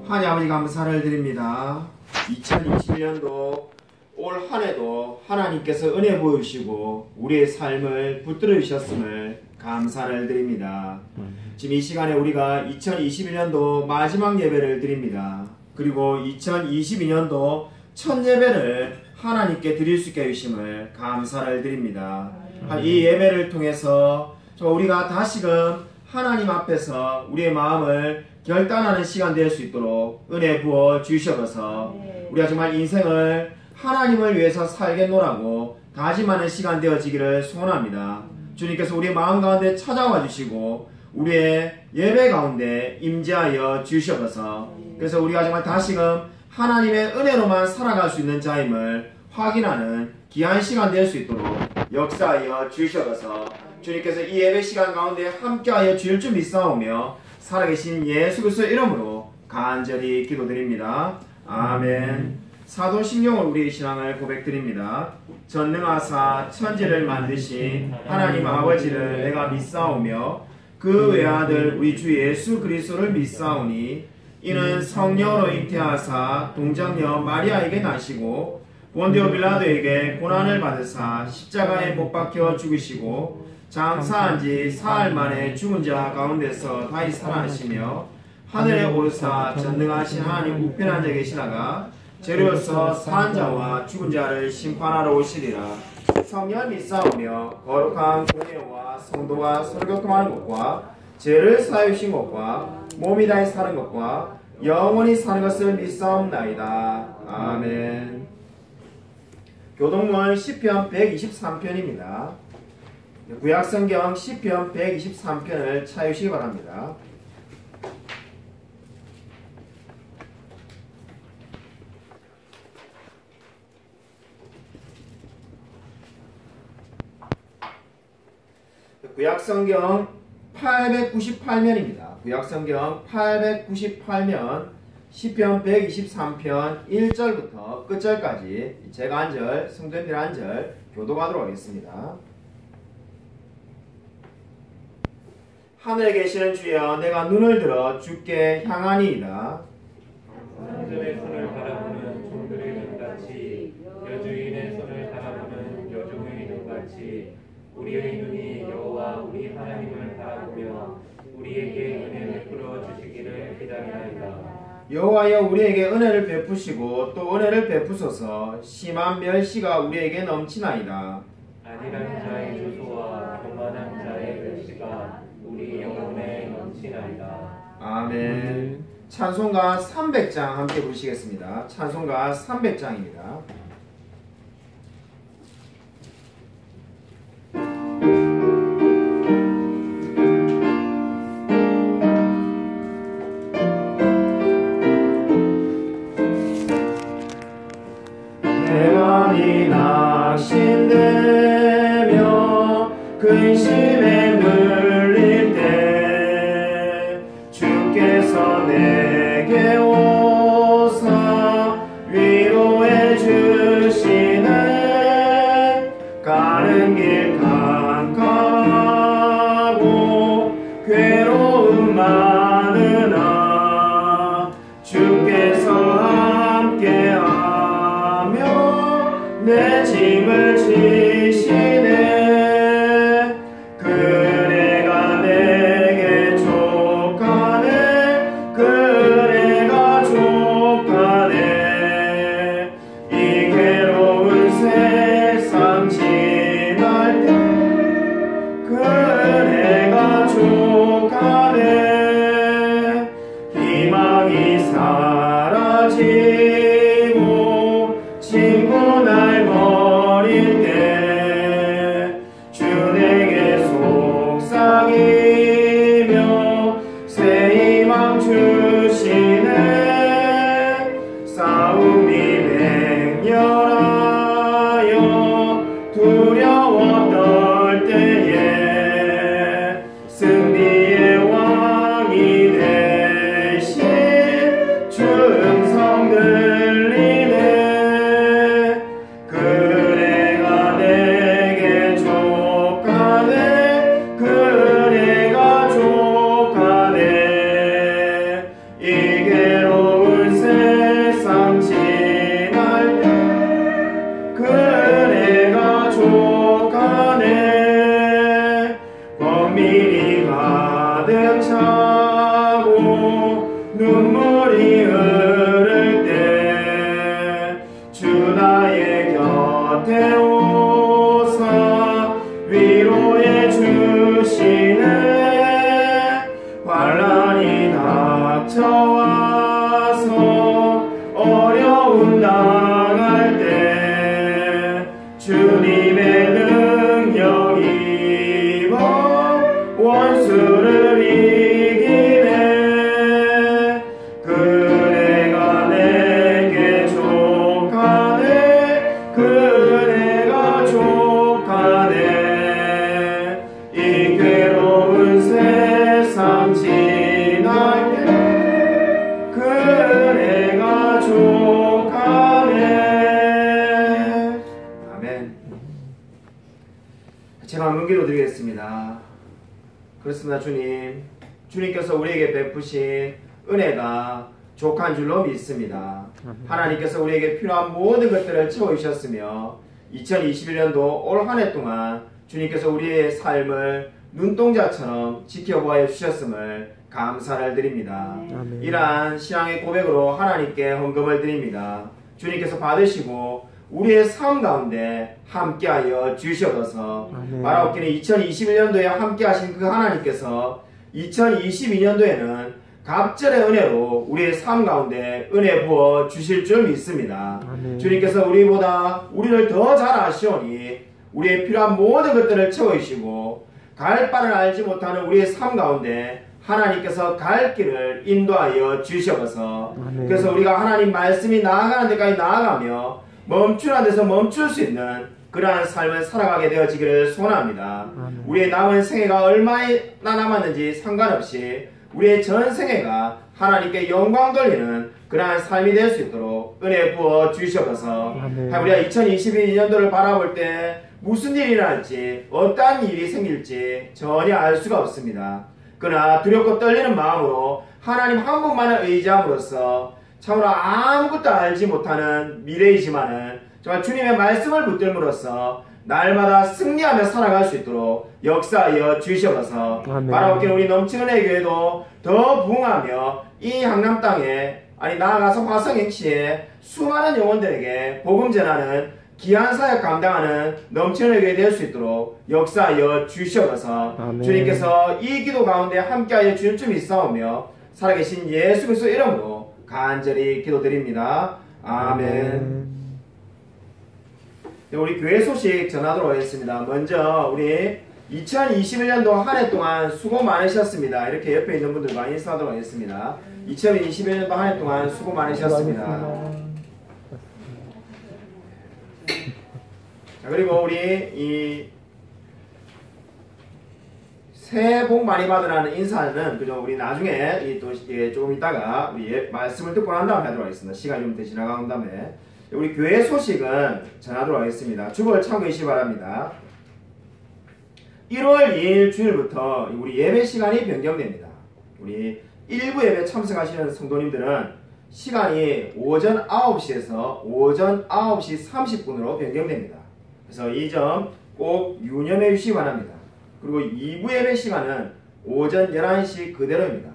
하나님 아버지 감사를 드립니다. 2021년도 올 한해도 하나님께서 은혜 보여주시고 우리의 삶을 붙들어 주셨음을 감사를 드립니다. 지금 이 시간에 우리가 2021년도 마지막 예배를 드립니다. 그리고 2022년도 첫 예배를 하나님께 드릴 수 있게 해주심을 감사를 드립니다. 이 예배를 통해서 우리가 다시금 하나님 앞에서 우리의 마음을 결단하는 시간 될 수 있도록 은혜 부어 주셔서 우리가 정말 인생을 하나님을 위해서 살겠노라고 다짐하는 시간 되어지기를 소원합니다. 주님께서 우리의 마음 가운데 찾아와 주시고 우리의 예배 가운데 임재하여 주셔서 그래서 우리가 정말 다시금 하나님의 은혜로만 살아갈 수 있는 자임을 확인하는 귀한 시간 될 수 있도록 역사하여 주셔서 주님께서 이 예배 시간 가운데 함께하여 주실 줄 믿사오며 살아계신 예수 그리스도의 이름으로 간절히 기도드립니다. 아멘. 사도신경으로 우리의 신앙을 고백드립니다. 전능하사 천지를 만드신 하나님 아버지를 내가 믿사오며 그 외아들 우리 주 예수 그리스도를 믿사오니 이는 성령으로 잉태하사 동정녀 마리아에게 나시고 본디오 빌라도에게 고난을 받으사 십자가에 못 박혀 죽으시고 장사한 지 사흘 만에 죽은 자 가운데서 다시 살아나시며 하늘에 오르사 전능하신 하나님 우편한 자 계시다가 재료로서 산 자와 죽은 자를 심판하러 오시리라. 성령 믿사오며 거룩한 공예와 성도가 서로 교통하는 것과 죄를 사하신 것과 몸이 다시 사는 것과 영원히 사는 것을 믿사옵나이다. 아멘. 교동문 시편 123편입니다. 구약성경 시편 123편을 찾으시기 바랍니다. 구약성경 898면입니다. 구약성경 898면 시편 123편 1절부터 끝절까지 제가 한 절, 성도님들 한 절 교독하도록 하겠습니다. 하늘에 계시는 주여 내가 눈을 들어 주께 향하니이다. 하늘의 손을 바라보는 종들의 눈같이 여주인의 손을 바라보는 여종의 눈같이 우리의 눈이 여호와 우리 하나님을 바라보며 우리에게 은혜 베풀어 주시기를 기다리나이다. 여호와여 우리에게 은혜를 베푸시고 또 은혜를 베푸소서. 심한 멸시가 우리에게 넘치나이다. 안일한 자의 조소와 교만한 자의 멸시가 우리 영혼에 넘치나이다. 아멘. 찬송가 300장 함께 부르시겠습니다. 찬송가 300장입니다. 대만이 낙심되며 근심에 눌릴 때 주께서 내게 오사 위로해 주시네. 가는 길 캄캄하고 괴로움 많으나 주께서 함께하며 내 짐을 지시네. 그네가 내게 족하네. 그네가 족하네. 이 괴로운 세상 지날 때 그네가 족하네. 희망이 사라지고 친구 날 버릴 때 눈물이 흐를 때 주 나의 곁에 오사 위로해 주시네. 환난이 닥쳐와서 어려움 당할 때 주님의 능력 입어 원수를 이기네. 그대가 내게 족하네. 그대가 족하네. 이 괴로운 세상 지날 때 그대가 족하네. 아멘. 제가 한번 기도드리겠습니다. 그렇습니다. 주님께서 우리에게 베푸신 은혜가 족한 줄로 믿습니다. 하나님께서 우리에게 필요한 모든 것들을 채워주셨으며 2021년도 올 한 해 동안 주님께서 우리의 삶을 눈동자처럼 지켜보아 주셨음을 감사를 드립니다. 아멘. 이러한 신앙의 고백으로 하나님께 헌금을 드립니다. 주님께서 받으시고 우리의 삶 가운데 함께하여 주시옵소서. 아멘. 말하옵기는 2021년도에 함께하신 그 하나님께서 2022년도에는 갑절의 은혜로 우리의 삶 가운데 은혜 부어 주실 줄 믿습니다. 아멘. 주님께서 우리보다 우리를 더 잘 아시오니 우리의 필요한 모든 것들을 채워주시고 갈 바를 알지 못하는 우리의 삶 가운데 하나님께서 갈 길을 인도하여 주시옵소서. 아멘. 그래서 우리가 하나님 말씀이 나아가는 데까지 나아가며 멈추는 데서 멈출 수 있는 그러한 삶을 살아가게 되어지기를 소원합니다. 아멘. 우리의 남은 생애가 얼마나 남았는지 상관없이 우리의 전 생애가 하나님께 영광 돌리는 그러한 삶이 될 수 있도록 은혜 부어 주시옵소서. 아멘. 우리가 2022년도를 바라볼 때 무슨 일이 일어날지 어떠한 일이 생길지 전혀 알 수가 없습니다. 그러나 두렵고 떨리는 마음으로 하나님 한 분만을 의지함으로써 참으로 아무것도 알지 못하는 미래이지만은 정말 주님의 말씀을 붙들므로써 날마다 승리하며 살아갈 수 있도록 역사하여 주시옵소서. 아멘. 바라옵기는 우리 넘치는 교회도 더 부흥하며 이 향남 땅에 나아가서 화성행시에 수많은 영혼들에게 복음 전하는 귀한 사역 감당하는 넘치는 교회 될 수 있도록 역사하여 주시옵소서. 아멘. 주님께서 이 기도 가운데 함께하여 주실 줄 믿사오며 살아계신 예수 그리스도 이름으로 간절히 기도드립니다. 아멘. 우리 교회 소식 전하도록 하겠습니다. 먼저 우리 2021년도 한 해 동안 수고 많으셨습니다. 이렇게 옆에 있는 분들과 인사하도록 하겠습니다. 2021년도 한 해 동안 수고 많으셨습니다. 자, 그리고 우리 이 새해 복 많이 받으라는 인사는 그죠? 우리 나중에 또 조금 있다가 우리 말씀을 듣고 난 다음에 하도록 하겠습니다. 시간이 좀 더 지나간 다음에 우리 교회 소식은 전하도록 하겠습니다. 주보를 참고하시기 바랍니다. 1월 2일 주일부터 우리 예배 시간이 변경됩니다. 우리 일부 예배 참석하시는 성도님들은 시간이 오전 9시에서 오전 9시 30분으로 변경됩니다. 그래서 이 점 꼭 유념해 주시기 바랍니다. 그리고 2부 예배 시간은 오전 11시 그대로입니다.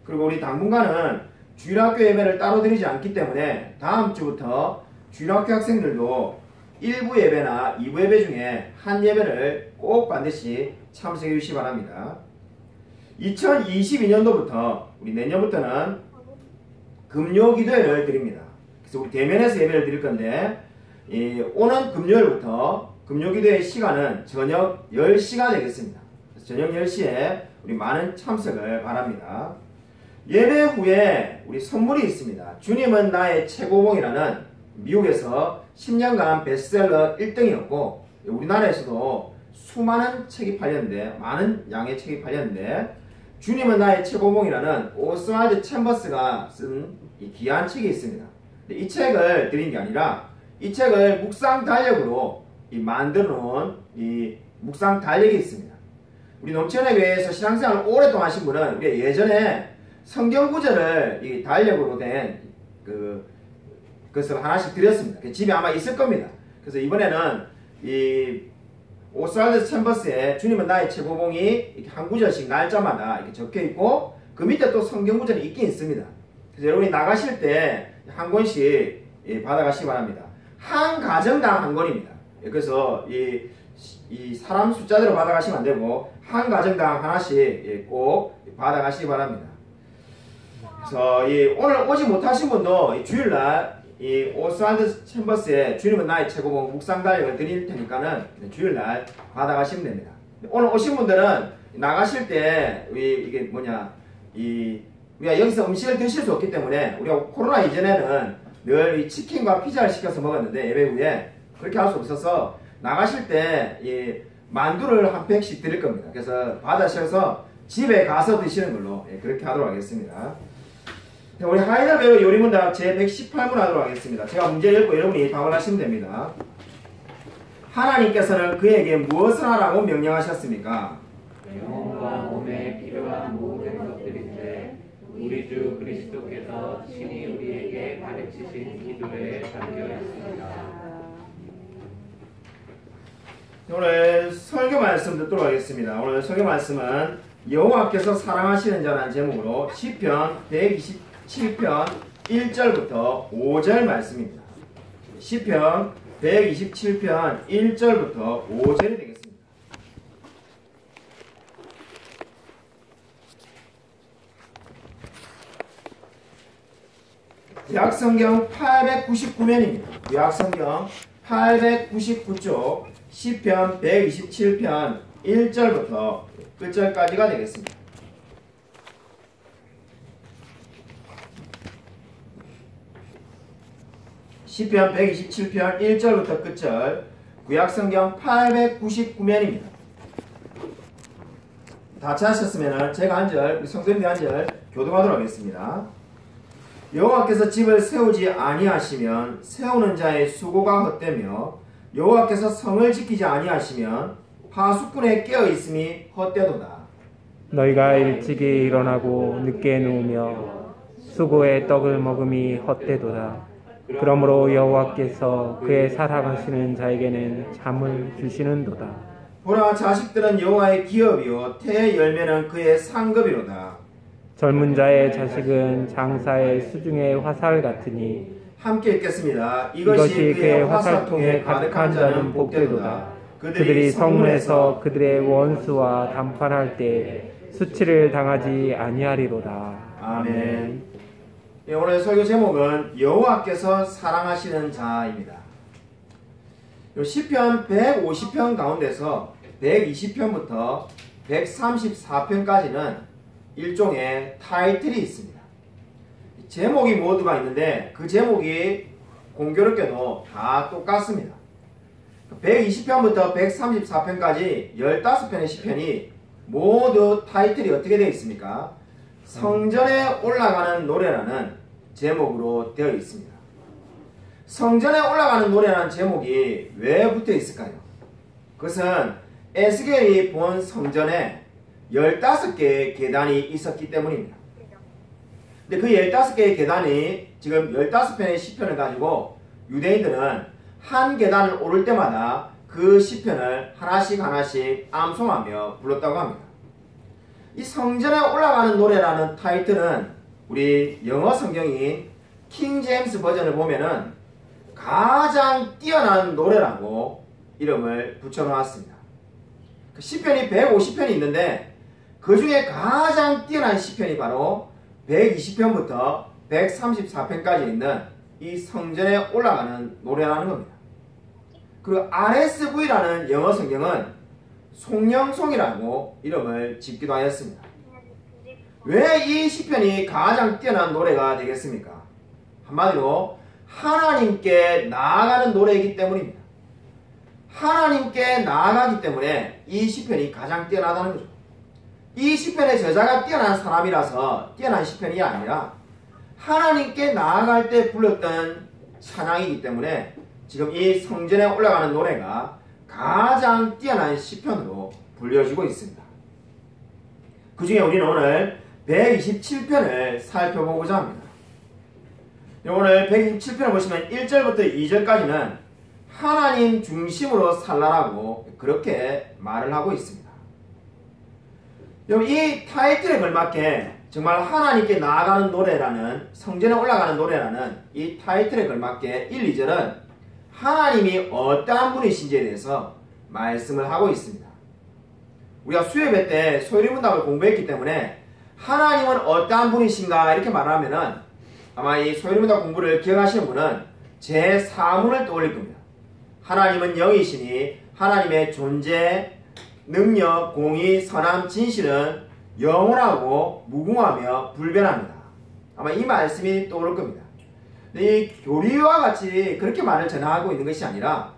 그리고 우리 당분간은 주일학교 예배를 따로 드리지 않기 때문에 다음 주부터 주일학교 학생들도 1부 예배나 2부 예배 중에 한 예배를 꼭 반드시 참석해 주시기 바랍니다. 2022년도부터 우리 내년부터는 금요 기도회를 드립니다. 그래서 우리 대면에서 예배를 드릴 건데 오는 금요일부터 금요 기도회 시간은 저녁 10시가 되겠습니다. 그래서 저녁 10시에 우리 많은 참석을 바랍니다. 예배 후에 우리 선물이 있습니다. 주님은 나의 최고봉이라는 미국에서 10년간 베스트셀러 1등이었고 우리나라에서도 수많은 책이 팔렸는데 많은 양의 책이 팔렸는데 주님은 나의 최고봉이라는 오스왈드 챔버스가 쓴 이 귀한 책이 있습니다. 이 책을 드린 게 아니라 이 책을 묵상 달력으로 만들어 놓은 이 묵상 달력이 있습니다. 우리 넘치는 교회에서 신앙생활을 오랫동안 하신 분은 우리 예전에 성경 구절을 이 달력으로 된 그것을 하나씩 드렸습니다. 집에 아마 있을 겁니다. 그래서 이번에는 이 오스왈드 챔버스의 주님은 나의 최고봉이 이렇게 한 구절씩 날짜마다 이렇게 적혀 있고 그 밑에 또 성경 구절이 있긴 있습니다. 그래서 여러분이 나가실 때 한 권씩 받아가시기 바랍니다. 한 가정당 한 권입니다. 그래서 이 사람 숫자대로 받아가시면 안 되고 한 가정당 하나씩 꼭 받아가시기 바랍니다. 그래서 오늘 오지 못하신 분도 주일날 이 오스왈드 챔버스에 주님은 나의 최고봉 묵상 달력을 드릴 테니까는 주일날 받아가시면 됩니다. 오늘 오신 분들은 나가실 때 이게 뭐냐 우리가 여기서 음식을 드실 수 없기 때문에 우리가 코로나 이전에는 늘 이 치킨과 피자를 시켜서 먹었는데 예배 후에 그렇게 할 수 없어서 나가실 때 이 만두를 한 팩씩 드릴 겁니다. 그래서 받으셔서 집에 가서 드시는 걸로 그렇게 하도록 하겠습니다. 우리 하이델베르 요리문답 제118문 하도록 하겠습니다. 제가 문제를 읽고 여러분이 답을 하시면 됩니다. 하나님께서는 그에게 무엇을 하라고 명령하셨습니까? 영혼과 몸에 필요한 모든 것들인데 우리 주 그리스도께서 친히 우리에게 가르치신 기도에 담겨 있습니다. 오늘 설교 말씀 듣도록 하겠습니다. 오늘 설교 말씀은 여호와께서 사랑하시는 자라는 제목으로 시편 127편 1절부터 5절 말씀입니다. 시편 127편 1절부터 5절이 되겠습니다. 구약성경 899면입니다. 구약성경 899쪽 시편 127편 1절부터 끝절까지가 되겠습니다. 시편 127편 1절부터 끝절 구약성경 899면입니다. 다 찾으셨으면 제가 한 절, 성도님들 한 절 교독하도록 하겠습니다. 여호와께서 집을 세우지 아니하시면 세우는 자의 수고가 헛되며 여호와께서 성을 지키지 아니하시면 파수꾼의 깨어있음이 헛되도다. 너희가 일찍이 일어나고 늦게 누우며 수고의 떡을 먹음이 헛되도다. 그러므로 여호와께서 그의 사랑하시는 자에게는 잠을 주시는도다. 보라, 자식들은 여호와의 기업이요 태의 열매는 그의 상급이로다. 젊은 자의 자식은 장사의 수중의 화살 같으니 함께 읽겠습니다. 이것이 그의 화살통에 가득한 자는 복되도다. 그들이 성문에서 그들의 원수와 담판할 때 수치를 당하지 아니하리로다. 아멘. 네, 오늘 설교 제목은 여호와께서 사랑하시는 자입니다. 시편 150편 가운데서 120편부터 134편까지는 일종의 타이틀이 있습니다. 제목이 모두가 있는데 그 제목이 공교롭게도 다 똑같습니다. 120편부터 134편까지 15편의 시편이 모두 타이틀이 어떻게 되어 있습니까? 성전에 올라가는 노래라는 제목으로 되어 있습니다. 성전에 올라가는 노래라는 제목이 왜 붙어 있을까요? 그것은 에스겔이 본 성전에 15개의 계단이 있었기 때문입니다. 근데 그 15개의 계단이 지금 15편의 시편을 가지고 유대인들은 한 계단을 오를 때마다 그 시편을 하나씩 암송하며 불렀다고 합니다. 이 성전에 올라가는 노래라는 타이틀은 우리 영어 성경인 킹 제임스 버전을 보면은 가장 뛰어난 노래라고 이름을 붙여놓았습니다. 시편이 150편이 있는데 그 중에 가장 뛰어난 시편이 바로 120편부터 134편까지 있는 이 성전에 올라가는 노래라는 겁니다. 그리고 RSV라는 영어 성경은 송영송이라고 이름을 짓기도 하였습니다. 왜 이 시편이 가장 뛰어난 노래가 되겠습니까? 한마디로 하나님께 나아가는 노래이기 때문입니다. 하나님께 나아가기 때문에 이 시편이 가장 뛰어나다는 거죠. 이 시편의 저자가 뛰어난 사람이라서 뛰어난 시편이 아니라 하나님께 나아갈 때 불렀던 찬양이기 때문에 지금 이 성전에 올라가는 노래가 가장 뛰어난 시편으로 불려지고 있습니다. 그 중에 우리는 오늘 127편을 살펴보고자 합니다. 오늘 127편을 보시면 1절부터 2절까지는 하나님 중심으로 살라라고 그렇게 말을 하고 있습니다. 이 타이틀에 걸맞게 정말 하나님께 나아가는 노래라는, 성전에 올라가는 노래라는 이 타이틀에 걸맞게 1, 2절은 하나님이 어떠한 분이신지에 대해서 말씀을 하고 있습니다. 우리가 수요예배 때 소유리문답을 공부했기 때문에 하나님은 어떠한 분이신가 이렇게 말하면은 아마 이 소유리문답 공부를 기억하시는 분은 제 4문을 떠올릴 겁니다. 하나님은 영이시니 하나님의 존재, 능력, 공의, 선함, 진실은 영원하고 무궁하며 불변합니다. 아마 이 말씀이 떠오를 겁니다. 근데 이 교리와 같이 그렇게 말을 전하고 있는 것이 아니라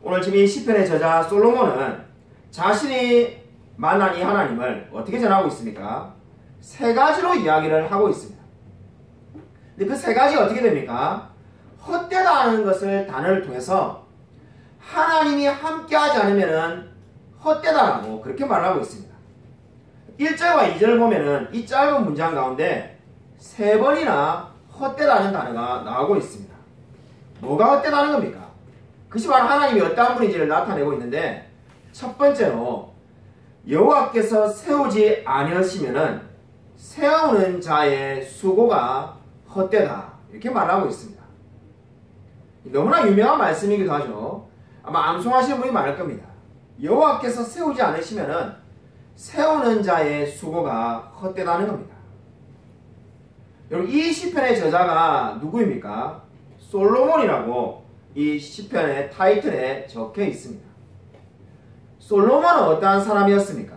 오늘 지금 이 시편의 저자 솔로몬은 자신이 만난 이 하나님을 어떻게 전하고 있습니까? 세 가지로 이야기를 하고 있습니다. 근데 그 세 가지가 어떻게 됩니까? 헛되다는 것을 단어를 통해서 하나님이 함께하지 않으면 헛되다라고 그렇게 말하고 있습니다. 1절과 2절을 보면은 이 짧은 문장 가운데 3번이나 헛되다는 단어가 나오고 있습니다. 뭐가 헛되다는 겁니까? 그것이 바로 하나님이 어떠한 분인지를 나타내고 있는데, 첫 번째로 여호와께서 세우지 아니하시면은 세우는 자의 수고가 헛되다 이렇게 말하고 있습니다. 너무나 유명한 말씀이기도 하죠. 아마 암송하시는 분이 많을 겁니다. 여호와께서 세우지 않으시면은 세우는 자의 수고가 헛되다는 겁니다. 여러분, 이 시편의 저자가 누구입니까? 솔로몬이라고 이 시편의 타이틀에 적혀 있습니다. 솔로몬은 어떠한 사람이었습니까?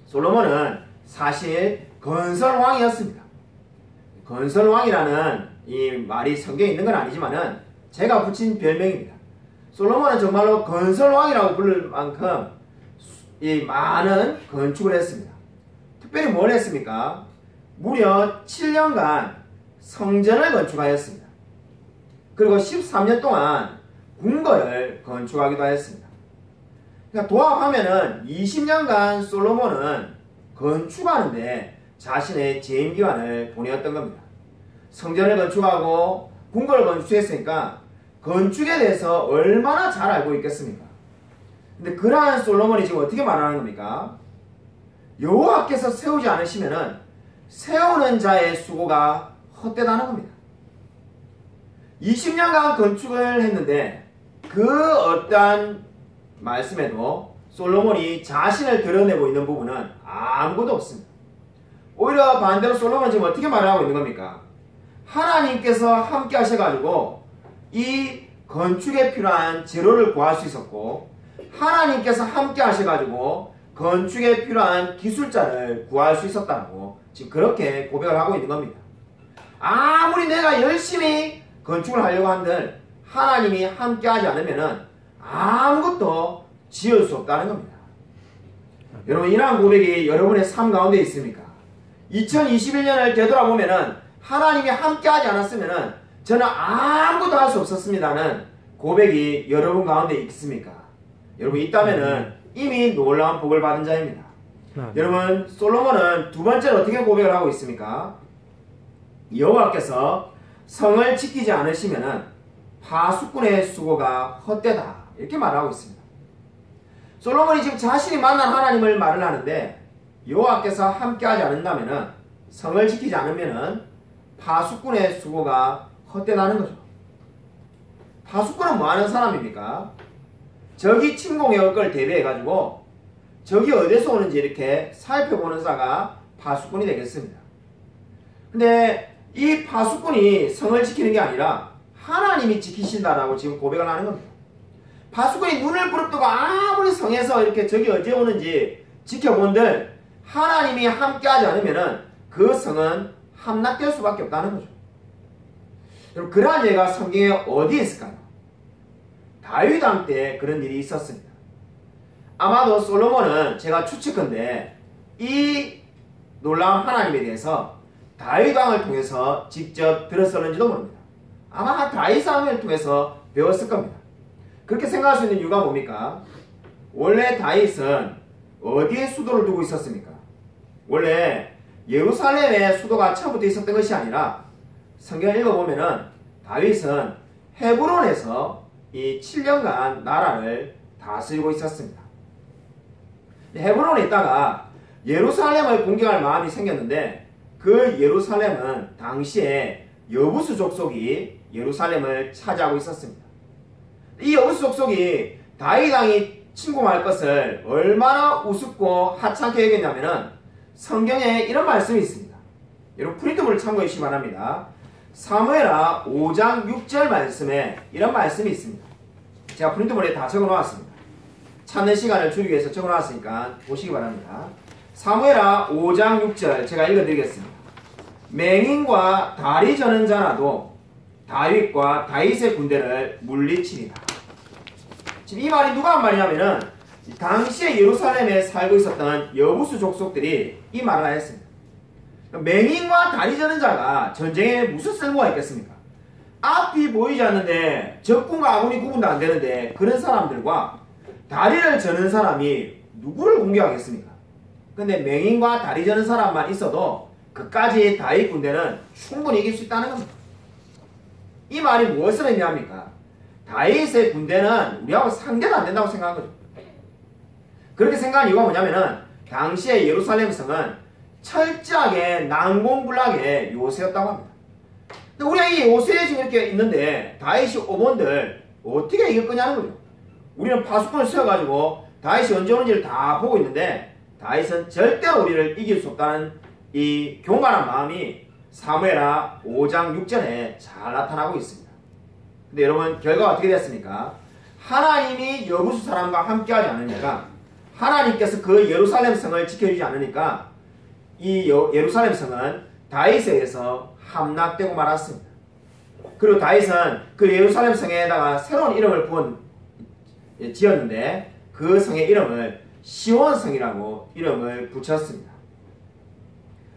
솔로몬은 사실 건설왕이었습니다. 건설왕이라는 이 말이 성경에 있는 건 아니지만은 제가 붙인 별명입니다. 솔로몬은 정말로 건설왕이라고 부를 만큼 이 많은 건축을 했습니다. 특별히 뭘 했습니까? 무려 7년간 성전을 건축하였습니다. 그리고 13년 동안 궁궐을 건축하기도 하였습니다. 그러니까 도합하면은 20년간 솔로몬은 건축하는데 자신의 재임기간을 보내었던 겁니다. 성전을 건축하고 궁궐을 건축했으니까 건축에 대해서 얼마나 잘 알고 있겠습니까? 근데 그러한 솔로몬이 지금 어떻게 말하는 겁니까? 여호와께서 세우지 않으시면은 세우는 자의 수고가 헛되다는 겁니다. 20년간 건축을 했는데 그 어떠한 말씀에도 솔로몬이 자신을 드러내고 있는 부분은 아무것도 없습니다. 오히려 반대로 솔로몬은 지금 어떻게 말하고 있는 겁니까? 하나님께서 함께 하셔가지고 이 건축에 필요한 재료를 구할 수 있었고, 하나님께서 함께 하셔가지고 건축에 필요한 기술자를 구할 수 있었다고 지금 그렇게 고백을 하고 있는 겁니다. 아무리 내가 열심히 건축을 하려고 한들 하나님이 함께 하지 않으면은 아무것도 지을 수 없다는 겁니다. 여러분, 이러한 고백이 여러분의 삶 가운데 있습니까? 2021년을 되돌아보면은 하나님이 함께 하지 않았으면은 저는 아무것도 할 수 없었습니다는 고백이 여러분 가운데 있습니까? 여러분 있다면은 이미 놀라운 복을 받은 자입니다. 여러분, 솔로몬은 두 번째로 어떻게 고백을 하고 있습니까? 여호와께서 성을 지키지 않으시면은 파수꾼의 수고가 헛되다 이렇게 말하고 있습니다. 솔로몬이 지금 자신이 만난 하나님을 말을 하는데 여호와께서 함께하지 않는다면은, 성을 지키지 않으면은 파수꾼의 수고가 헛되다는 거죠. 파수꾼은 뭐 하는 사람입니까? 적이 침공해 올 걸 대비해가지고 적이 어디서 오는지 이렇게 살펴보는 자가 파수꾼이 되겠습니다. 근데 이 파수꾼이 성을 지키는 게 아니라 하나님이 지키신다라고 지금 고백을 하는 겁니다. 파수꾼이 눈을 부릅뜨고 아무리 성에서 이렇게 적이 어디에 오는지 지켜본들 하나님이 함께하지 않으면은 그 성은 함락될 수밖에 없다는 거죠. 여러분, 그러한 예가 성경에 어디에 있을까요? 다윗 왕 때 그런 일이 있었습니다. 아마도 솔로몬은 제가 추측컨대 이 놀라운 하나님에 대해서 다윗 왕을 통해서 직접 들었었는지도 모릅니다. 아마 다윗 왕을 통해서 배웠을 겁니다. 그렇게 생각할 수 있는 이유가 뭡니까? 원래 다윗은 어디에 수도를 두고 있었습니까? 원래 예루살렘에 수도가 처음부터 있었던 것이 아니라 성경을 읽어보면은 다윗은 헤브론에서 이 7년간 나라를 다스리고 있었습니다. 헤브론에 있다가 예루살렘을 공격할 마음이 생겼는데 그 예루살렘은 당시에 여부수 족속이 예루살렘을 차지하고 있었습니다. 이 여부수 족속이 다윗 왕이 침공할 것을 얼마나 우습고 하찮게 여겼냐면은 성경에 이런 말씀이 있습니다. 여러분 프린트물을 참고해 주시기 바랍니다. 사무엘하 5장 6절 말씀에 이런 말씀이 있습니다. 제가 프린트물에 다 적어 놓았습니다. 찾는 시간을 줄이기 위해서 적어 놓았으니까 보시기 바랍니다. 사무엘하 5장 6절 제가 읽어 드리겠습니다. 맹인과 다리 저는 자라도 다윗과 다윗의 군대를 물리치리라. 지금 이 말이 누가 한 말이냐면은 당시에 예루살렘에 살고 있었던 여부수 족속들이 이 말을 했습니다. 맹인과 다리 저는 자가 전쟁에 무슨 쓸모가 있겠습니까? 앞이 보이지 않는데 적군과 아군이 구분도 안 되는데 그런 사람들과 다리를 저는 사람이 누구를 공격하겠습니까? 근데 맹인과 다리 저는 사람만 있어도 그까지 다윗 군대는 충분히 이길 수 있다는 겁니다. 이 말이 무엇을 의미합니까? 다윗의 군대는 우리하고 상대도 안 된다고 생각한 거죠. 그렇게 생각한 이유가 뭐냐면은 당시에 예루살렘 성은 철저하게 난공불락의 요새였다고 합니다. 근데 우리가 이 요새에 지금 이렇게 있는데 다윗이 오본들 어떻게 이길 거냐는 거죠. 우리는 파수꾼을 세워가지고 다윗이 언제 오는지를 다 보고 있는데 다윗은 절대로 우리를 이길 수 없다는 이 교만한 마음이 사무엘하 5장 6절에 잘 나타나고 있습니다. 근데 여러분 결과가 어떻게 됐습니까? 하나님이 여부수 사람과 함께하지 않으니까 하나님께서 그 예루살렘 성을 지켜주지 않으니까 이 예루살렘 성은 다윗에 의해서 함락되고 말았습니다. 그리고 다윗은 그 예루살렘 성에다가 새로운 이름을 지었는데 그 성의 이름을 시온성이라고 이름을 붙였습니다.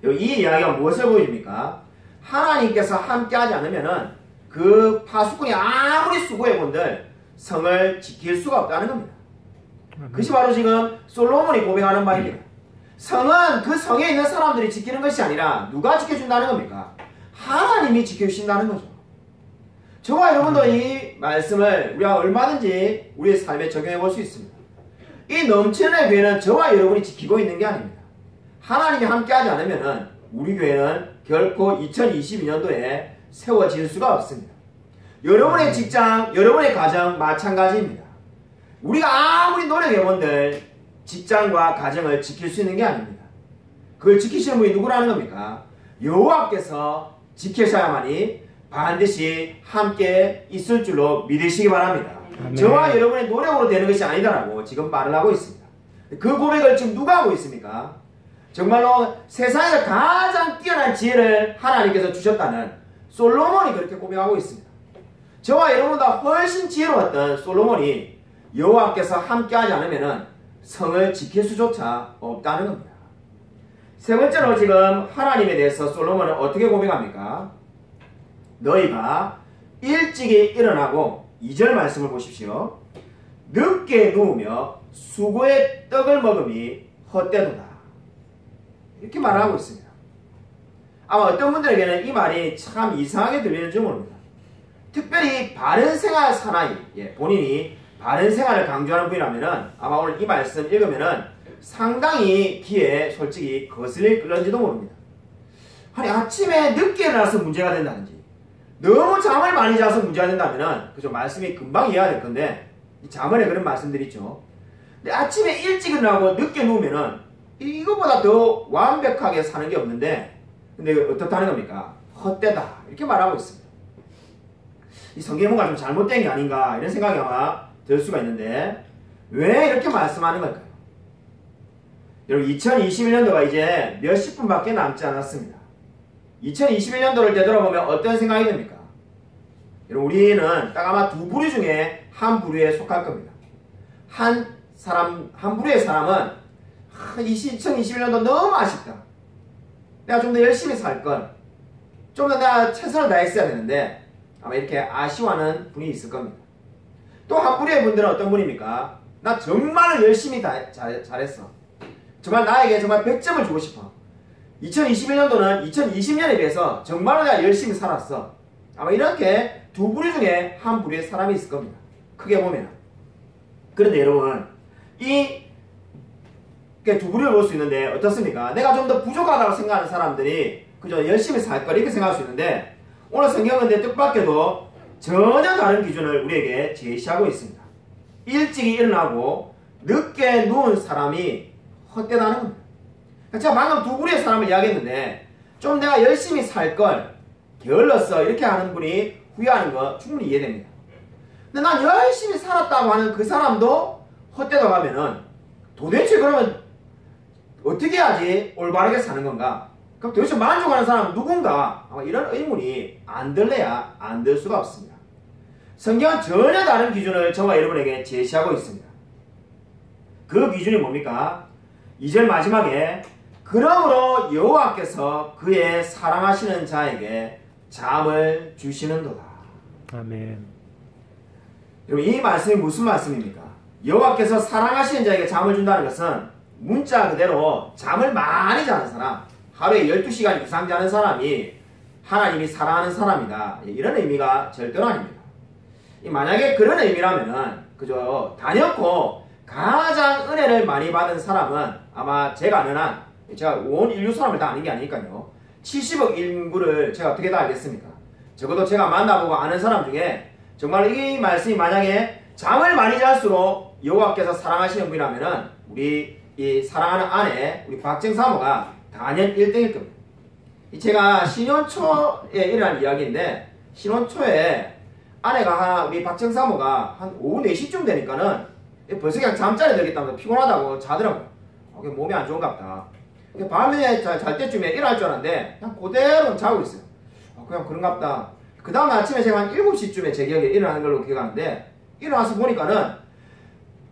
이 이야기가 무엇을 보여줍니까? 하나님께서 함께하지 않으면은 그 파수꾼이 아무리 수고해본들 성을 지킬 수가 없다는 겁니다. 그것이 바로 지금 솔로몬이 고백하는 바입니다. 성은 그 성에 있는 사람들이 지키는 것이 아니라 누가 지켜준다는 겁니까? 하나님이 지켜주신다는 거죠. 저와 여러분도 이 말씀을 우리가 얼마든지 우리의 삶에 적용해 볼 수 있습니다. 이 넘치는 교회는 저와 여러분이 지키고 있는 게 아닙니다. 하나님이 함께하지 않으면 우리 교회는 결코 2022년도에 세워질 수가 없습니다. 여러분의 직장, 여러분의 가정 마찬가지입니다. 우리가 아무리 노력해본들 직장과 가정을 지킬 수 있는 게 아닙니다. 그걸 지키시는 분이 누구라는 겁니까? 여호와께서 지키셔야만이 반드시 함께 있을 줄로 믿으시기 바랍니다. 아멘. 저와 여러분의 노력으로 되는 것이 아니다라고 지금 말을 하고 있습니다. 그 고백을 지금 누가 하고 있습니까? 정말로 세상에서 가장 뛰어난 지혜를 하나님께서 주셨다는 솔로몬이 그렇게 고백하고 있습니다. 저와 여러분보다 훨씬 지혜로웠던 솔로몬이 여호와께서 함께하지 않으면 성을 지킬 수조차 없다는 겁니다. 세 번째로 지금 하나님에 대해서 솔로몬은 어떻게 고백합니까? 너희가 일찍이 일어나고 2절 말씀을 보십시오. 늦게 누우며 수고의 떡을 먹음이 헛되도다. 이렇게 말하고 있습니다. 아마 어떤 분들에게는 이 말이 참 이상하게 들리는지 모릅니다. 특별히 바른 생활 사나이, 본인이 바른 생활을 강조하는 분이라면 아마 오늘 이 말씀 읽으면 상당히 귀에 솔직히 거슬릴 그런지도 모릅니다. 아니 아침에 늦게 일어나서 문제가 된다든지 너무 잠을 많이 자서 문제가 된다면 그죠, 말씀이 금방 이해가 될 건데 잠언에 그런 말씀들이 있죠. 근데 아침에 일찍 일어나고 늦게 누우면은 이거보다 더 완벽하게 사는 게 없는데 근데 어떻다는 겁니까? 헛되다 이렇게 말하고 있습니다. 이 성경이 뭔가 좀 잘못된 게 아닌가 이런 생각이 아마 들 수가 있는데 왜 이렇게 말씀하는 걸까요? 여러분 2021년도가 이제 몇십 분밖에 남지 않았습니다. 2021년도를 되돌아보면 어떤 생각이 듭니까? 여러분 우리는 딱 아마 두 부류 중에 한 부류에 속할 겁니다. 한 부류의 사람은 2021년도 너무 아쉽다. 내가 좀 더 열심히 살걸. 좀 더 내가 최선을 다했어야 되는데 아마 이렇게 아쉬워하는 분이 있을 겁니다. 또 한 부류의 분들은 어떤 분입니까? 나 정말 열심히 잘했어. 정말 나에게 정말 100점을 주고 싶어. 2021년도는 2020년에 비해서 정말로 내가 열심히 살았어. 아마 이렇게 두 부류 중에 한 부류의 사람이 있을 겁니다. 크게 보면. 그런데 여러분, 두 부류를 볼 수 있는데 어떻습니까? 내가 좀 더 부족하다고 생각하는 사람들이 그저 열심히 살 걸 이렇게 생각할 수 있는데 오늘 성경은 내 뜻밖에도 전혀 다른 기준을 우리에게 제시하고 있습니다. 일찍이 일어나고 늦게 누운 사람이 헛되다는 겁니다. 제가 방금 두 부류의 사람을 이야기했는데 좀 내가 열심히 살 걸 게을렀어 이렇게 하는 분이 후회하는 거 충분히 이해됩니다. 근데 난 열심히 살았다고 하는 그 사람도 헛되다고 하면은 도대체 그러면 어떻게 해야지 올바르게 사는 건가? 그럼 도대체 만족하는 사람은 누군가? 아마 이런 의문이 안 들래야 안 들 수가 없습니다. 성경은 전혀 다른 기준을 저와 여러분에게 제시하고 있습니다. 그 기준이 뭡니까? 2절 마지막에 그러므로 여호와께서 그의 사랑하시는 자에게 잠을 주시는도다. 아멘. 여러분 이 말씀이 무슨 말씀입니까? 여호와께서 사랑하시는 자에게 잠을 준다는 것은 문자 그대로 잠을 많이 자는 사람, 하루에 12시간 이상 자는 사람이 하나님이 사랑하는 사람이다. 이런 의미가 절대로 아닙니다. 만약에 그런 의미라면은 그저 단연코 가장 은혜를 많이 받은 사람은 아마 제가 아는 한, 제가 온 인류 사람을 다 아는 게 아니니까요. 70억 인구를 제가 어떻게 다 알겠습니까? 적어도 제가 만나보고 아는 사람 중에 정말 이 말씀이 만약에 잠을 많이 잘수록 여호와께서 사랑하시는 분이라면은 우리 이 사랑하는 아내 우리 박정 사모가 단연 1등일 겁니다. 제가 신혼초에 일어난 이야기인데 신혼초에 아내가 우리 박정 사모가 한 오후 4시쯤 되니까는 벌써 그냥 잠자리 들겠다면서 피곤하다고 자더라고요. 몸이 안 좋은갑다. 밤에 잘 때쯤에 일어날 줄 알았는데 그냥 그대로 자고 있어요. 그냥 그런갑다. 그 다음 아침에 제가 한 7시쯤에 제 기억에 일어나는 걸로 기억하는데 일어나서 보니까는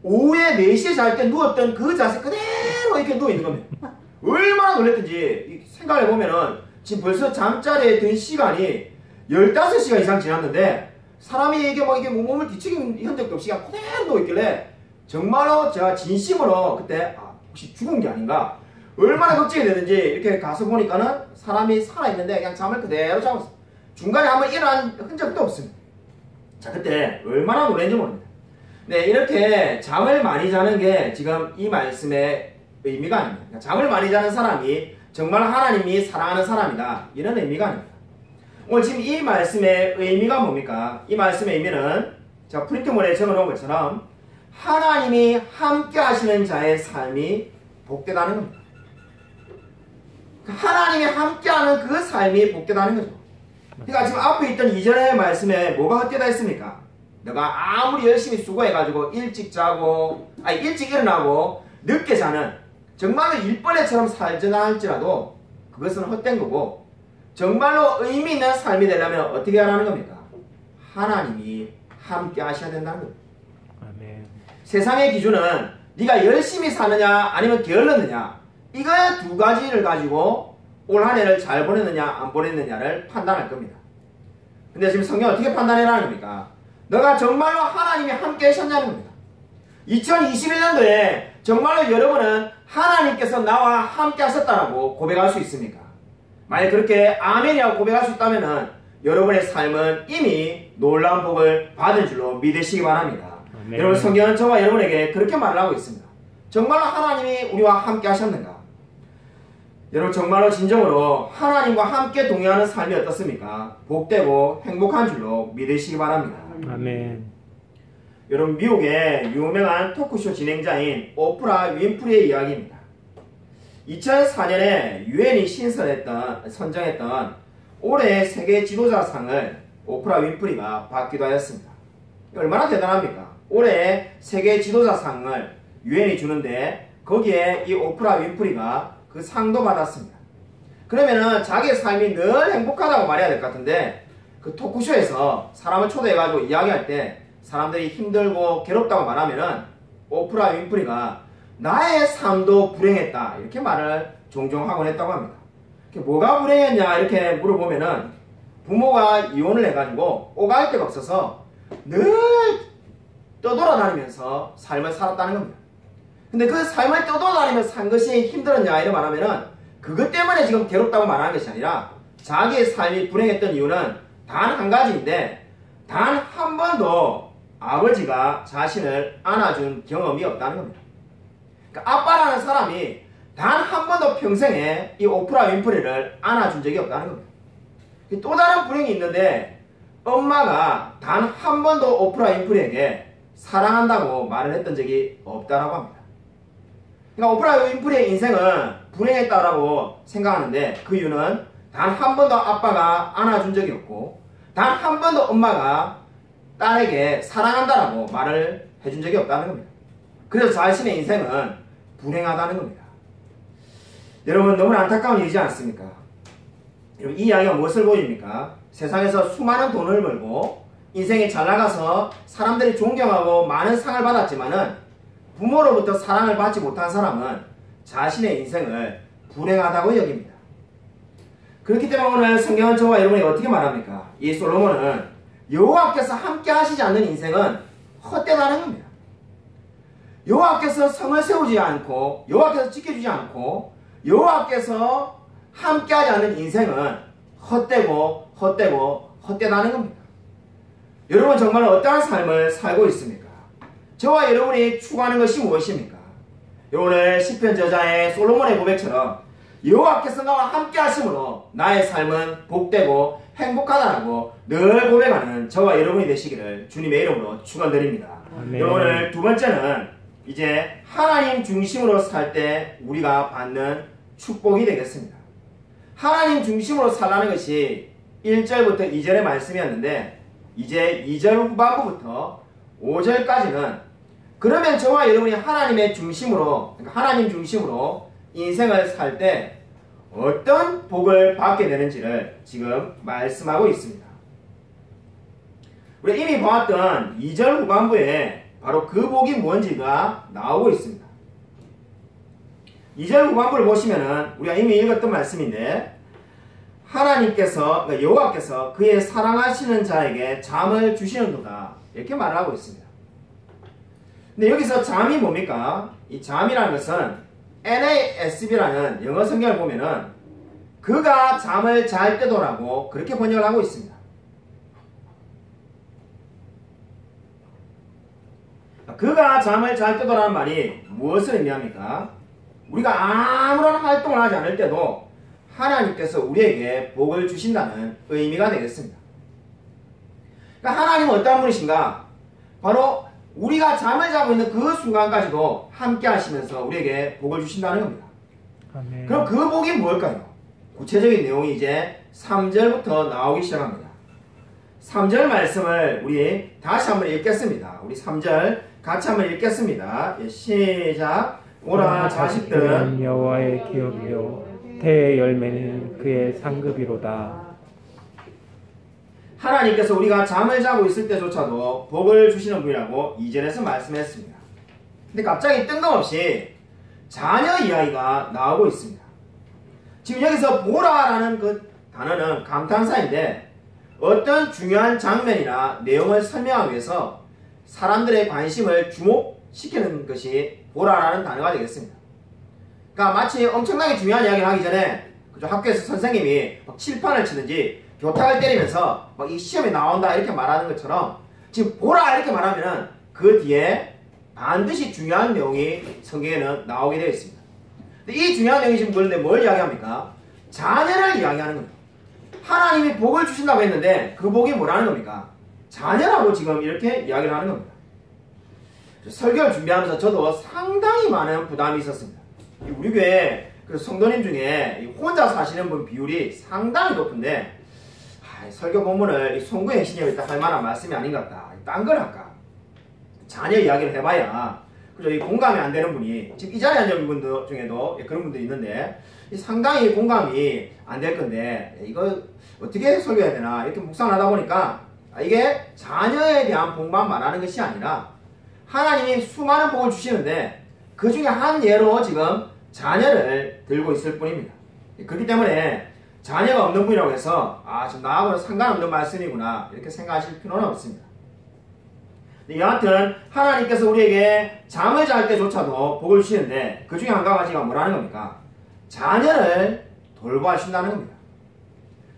오후에 4시에 잘 때 누웠던 그 자세 그대로 이렇게 누워있는 겁니다. 얼마나 놀랬던지 생각을 해보면은 지금 벌써 잠자리에 든 시간이 15시간 이상 지났는데 사람이 이게 몸을 뒤치긴 흔적도 없이 그냥 그대로 누워있길래 정말로 제가 진심으로 그때 혹시 죽은 게 아닌가 얼마나 걱정이 되는지 이렇게 가서 보니까는 사람이 살아있는데 그냥 잠을 그대로 자고 있어요. 중간에 한번 일어난 흔적도 없습니다. 자, 그때 얼마나 놀랐는지 모릅니다. 네, 이렇게 잠을 많이 자는 게 지금 이 말씀의 의미가 아닙니다. 잠을 많이 자는 사람이 정말 하나님이 사랑하는 사람이다. 이런 의미가 아닙니다. 오늘 지금 이 말씀의 의미가 뭡니까? 이 말씀의 의미는 제가 프린트물에 적어놓은 것처럼 하나님이 함께 하시는 자의 삶이 복되다는 겁니다. 하나님이 함께하는 그 삶이 복되다는 거죠. 그러니까 지금 앞에 있던 2절의 말씀에 뭐가 헛되다 했습니까? 너가 아무리 열심히 수고해가지고 일찍 일어나고 늦게 자는 정말로 일벌레처럼 살지나 할지라도 그것은 헛된 거고 정말로 의미 있는 삶이 되려면 어떻게 하라는 겁니까? 하나님이 함께 하셔야 된다는 겁니다. 아멘. 세상의 기준은 네가 열심히 사느냐 아니면 게을렀느냐 이거 두 가지를 가지고 올 한 해를 잘 보냈느냐 안 보냈느냐를 판단할 겁니다. 근데 지금 성경 어떻게 판단해라는 겁니까? 너가 정말로 하나님이 함께 하셨냐는 겁니다. 2021년도에 정말로 여러분은 하나님께서 나와 함께 하셨다라고 고백할 수 있습니까? 만약 그렇게 아멘이라고 고백할 수 있다면 여러분의 삶은 이미 놀라운 복을 받은 줄로 믿으시기 바랍니다. 아멘. 여러분 성경은 저와 여러분에게 그렇게 말을 하고 있습니다. 정말로 하나님이 우리와 함께 하셨는가? 여러분 정말로 진정으로 하나님과 함께 동행하는 삶이 어떻습니까? 복되고 행복한 줄로 믿으시기 바랍니다. 아멘. 여러분 미국의 유명한 토크쇼 진행자인 오프라 윈프리의 이야기입니다. 2004년에 유엔이 선정했던 올해의 세계 지도자상을 오프라 윈프리가 받기도 하였습니다. 얼마나 대단합니까? 올해의 세계 지도자상을 유엔이 주는데 거기에 이 오프라 윈프리가 그 상도 받았습니다. 그러면은 자기의 삶이 늘 행복하다고 말해야 될 것 같은데 그 토크쇼에서 사람을 초대해가지고 이야기할 때 사람들이 힘들고 괴롭다고 말하면은 오프라 윈프리가 나의 삶도 불행했다 이렇게 말을 종종 하곤 했다고 합니다. 뭐가 불행했냐 이렇게 물어보면은 부모가 이혼을 해가지고 오갈 데가 없어서 늘 떠돌아다니면서 삶을 살았다는 겁니다. 근데 그 삶을 떠돌아다니면서 산 것이 힘들었냐 이렇게 말하면은 그것 때문에 지금 괴롭다고 말하는 것이 아니라 자기의 삶이 불행했던 이유는 단 한 가지인데 단 한 번도 아버지가 자신을 안아준 경험이 없다는 겁니다. 그러니까 아빠라는 사람이 단 한 번도 평생에 이 오프라 윈프리를 안아준 적이 없다는 겁니다. 또 다른 불행이 있는데 엄마가 단 한 번도 오프라 윈프리에게 사랑한다고 말을 했던 적이 없다라고 합니다. 그러니까 오프라 윈프리의 인생은 불행했다라고 생각하는데 그 이유는 단 한 번도 아빠가 안아준 적이 없고 단 한 번도 엄마가 딸에게 사랑한다라고 말을 해준 적이 없다는 겁니다. 그래서 자신의 인생은 불행하다는 겁니다. 여러분 너무나 안타까운 일이지 않습니까? 여러분 이 이야기가 무엇을 보여줍니까? 세상에서 수많은 돈을 벌고 인생이 잘 나가서 사람들이 존경하고 많은 상을 받았지만은 부모로부터 사랑을 받지 못한 사람은 자신의 인생을 불행하다고 여깁니다. 그렇기 때문에 오늘 성경은 저와 여러분이 어떻게 말합니까? 이 솔로몬은 여호와께서 함께 하시지 않는 인생은 헛되다는 겁니다. 여호와께서 성을 세우지 않고 여호와께서 지켜주지 않고 여호와께서 함께하지 않는 인생은 헛되고 헛되다는 겁니다. 여러분 정말 어떠한 삶을 살고 있습니까? 저와 여러분이 추구하는 것이 무엇입니까? 오늘 시편 저자의 솔로몬의 고백처럼 여호와께서 나와 함께 하심으로 나의 삶은 복되고 행복하다라고 늘 고백하는 저와 여러분이 되시기를 주님의 이름으로 축원드립니다. 오늘 두 번째는 이제 하나님 중심으로 살 때 우리가 받는 축복이 되겠습니다. 하나님 중심으로 살라는 것이 1절부터 2절의 말씀이었는데 이제 2절 후반부부터 5절까지는 그러면 저와 여러분이 하나님 중심으로 인생을 살 때 어떤 복을 받게 되는지를 지금 말씀하고 있습니다. 우리 이미 보았던 2절 후반부에 바로 그 복이 뭔지가 나오고 있습니다. 2절 후반부를 보시면은 우리가 이미 읽었던 말씀인데 하나님께서 그러니까 여호와께서 그의 사랑하시는 자에게 잠을 주시는도다 이렇게 말을 하고 있습니다. 근데 여기서 잠이 뭡니까? 이 잠이라는 것은 NASB라는 영어 성경을 보면은 그가 잠을 잘 때도라고 그렇게 번역을 하고 있습니다. 그가 잠을 잘 때도라는 말이 무엇을 의미합니까? 우리가 아무런 활동을 하지 않을 때도 하나님께서 우리에게 복을 주신다는 의미가 되겠습니다. 그러니까 하나님은 어떠한 분이신가? 바로 우리가 잠을 자고 있는 그 순간까지도 함께 하시면서 우리에게 복을 주신다는 겁니다. 아멘. 그럼 그 복이 뭘까요? 구체적인 내용이 이제 3절부터 나오기 시작합니다. 3절 말씀을 우리 다시 한번 읽겠습니다. 우리 3절 같이 한번 읽겠습니다. 예, 시작. 오라 자식들은 여호와의 기업이요 태의 열매는 그의 상급이로다. 하나님께서 우리가 잠을 자고 있을 때조차도 복을 주시는 분이라고 2절에서 말씀했습니다. 근데 갑자기 뜬금없이 자녀 이야기가 나오고 있습니다. 지금 여기서 보라라는 그 단어는 감탄사인데 어떤 중요한 장면이나 내용을 설명하기 위해서 사람들의 관심을 주목시키는 것이 보라라는 단어가 되겠습니다. 그러니까 마치 엄청나게 중요한 이야기를 하기 전에 학교에서 선생님이 막 칠판을 치는지 교탁을 때리면서 막 이 시험에 나온다 이렇게 말하는 것처럼 지금 보라 이렇게 말하면은 그 뒤에 반드시 중요한 내용이 성경에는 나오게 되어 있습니다. 근데 이 중요한 내용이 지금 그런데 뭘 이야기합니까? 자녀를 이야기하는 겁니다. 하나님이 복을 주신다고 했는데 그 복이 뭐라는 겁니까? 자녀라고 지금 이렇게 이야기를 하는 겁니다. 설교를 준비하면서 저도 상당히 많은 부담이 있었습니다. 우리 교회 그 성도님 중에 혼자 사시는 분 비율이 상당히 높은데 설교 본문을 송구의 신념이 딱 할 만한 말씀이 아닌 것 같다. 딴 걸 할까? 자녀 이야기를 해봐야 그죠? 이 공감이 안 되는 분이 지금 이 자리에 앉은 분들 중에도 그런 분들이 있는데 상당히 공감이 안 될 건데 이거 어떻게 설교해야 되나 이렇게 묵상을 하다 보니까 이게 자녀에 대한 복만 말하는 것이 아니라 하나님이 수많은 복을 주시는데 그 중에 한 예로 지금 자녀를 들고 있을 뿐입니다. 그렇기 때문에 자녀가 없는 분이라고 해서 지금 나하고는 상관없는 말씀이구나 이렇게 생각하실 필요는 없습니다. 여하튼 하나님께서 우리에게 잠을 잘 때조차도 복을 주시는데 그 중에 한 가지가 뭐라는 겁니까? 자녀를 돌봐주신다는 겁니다.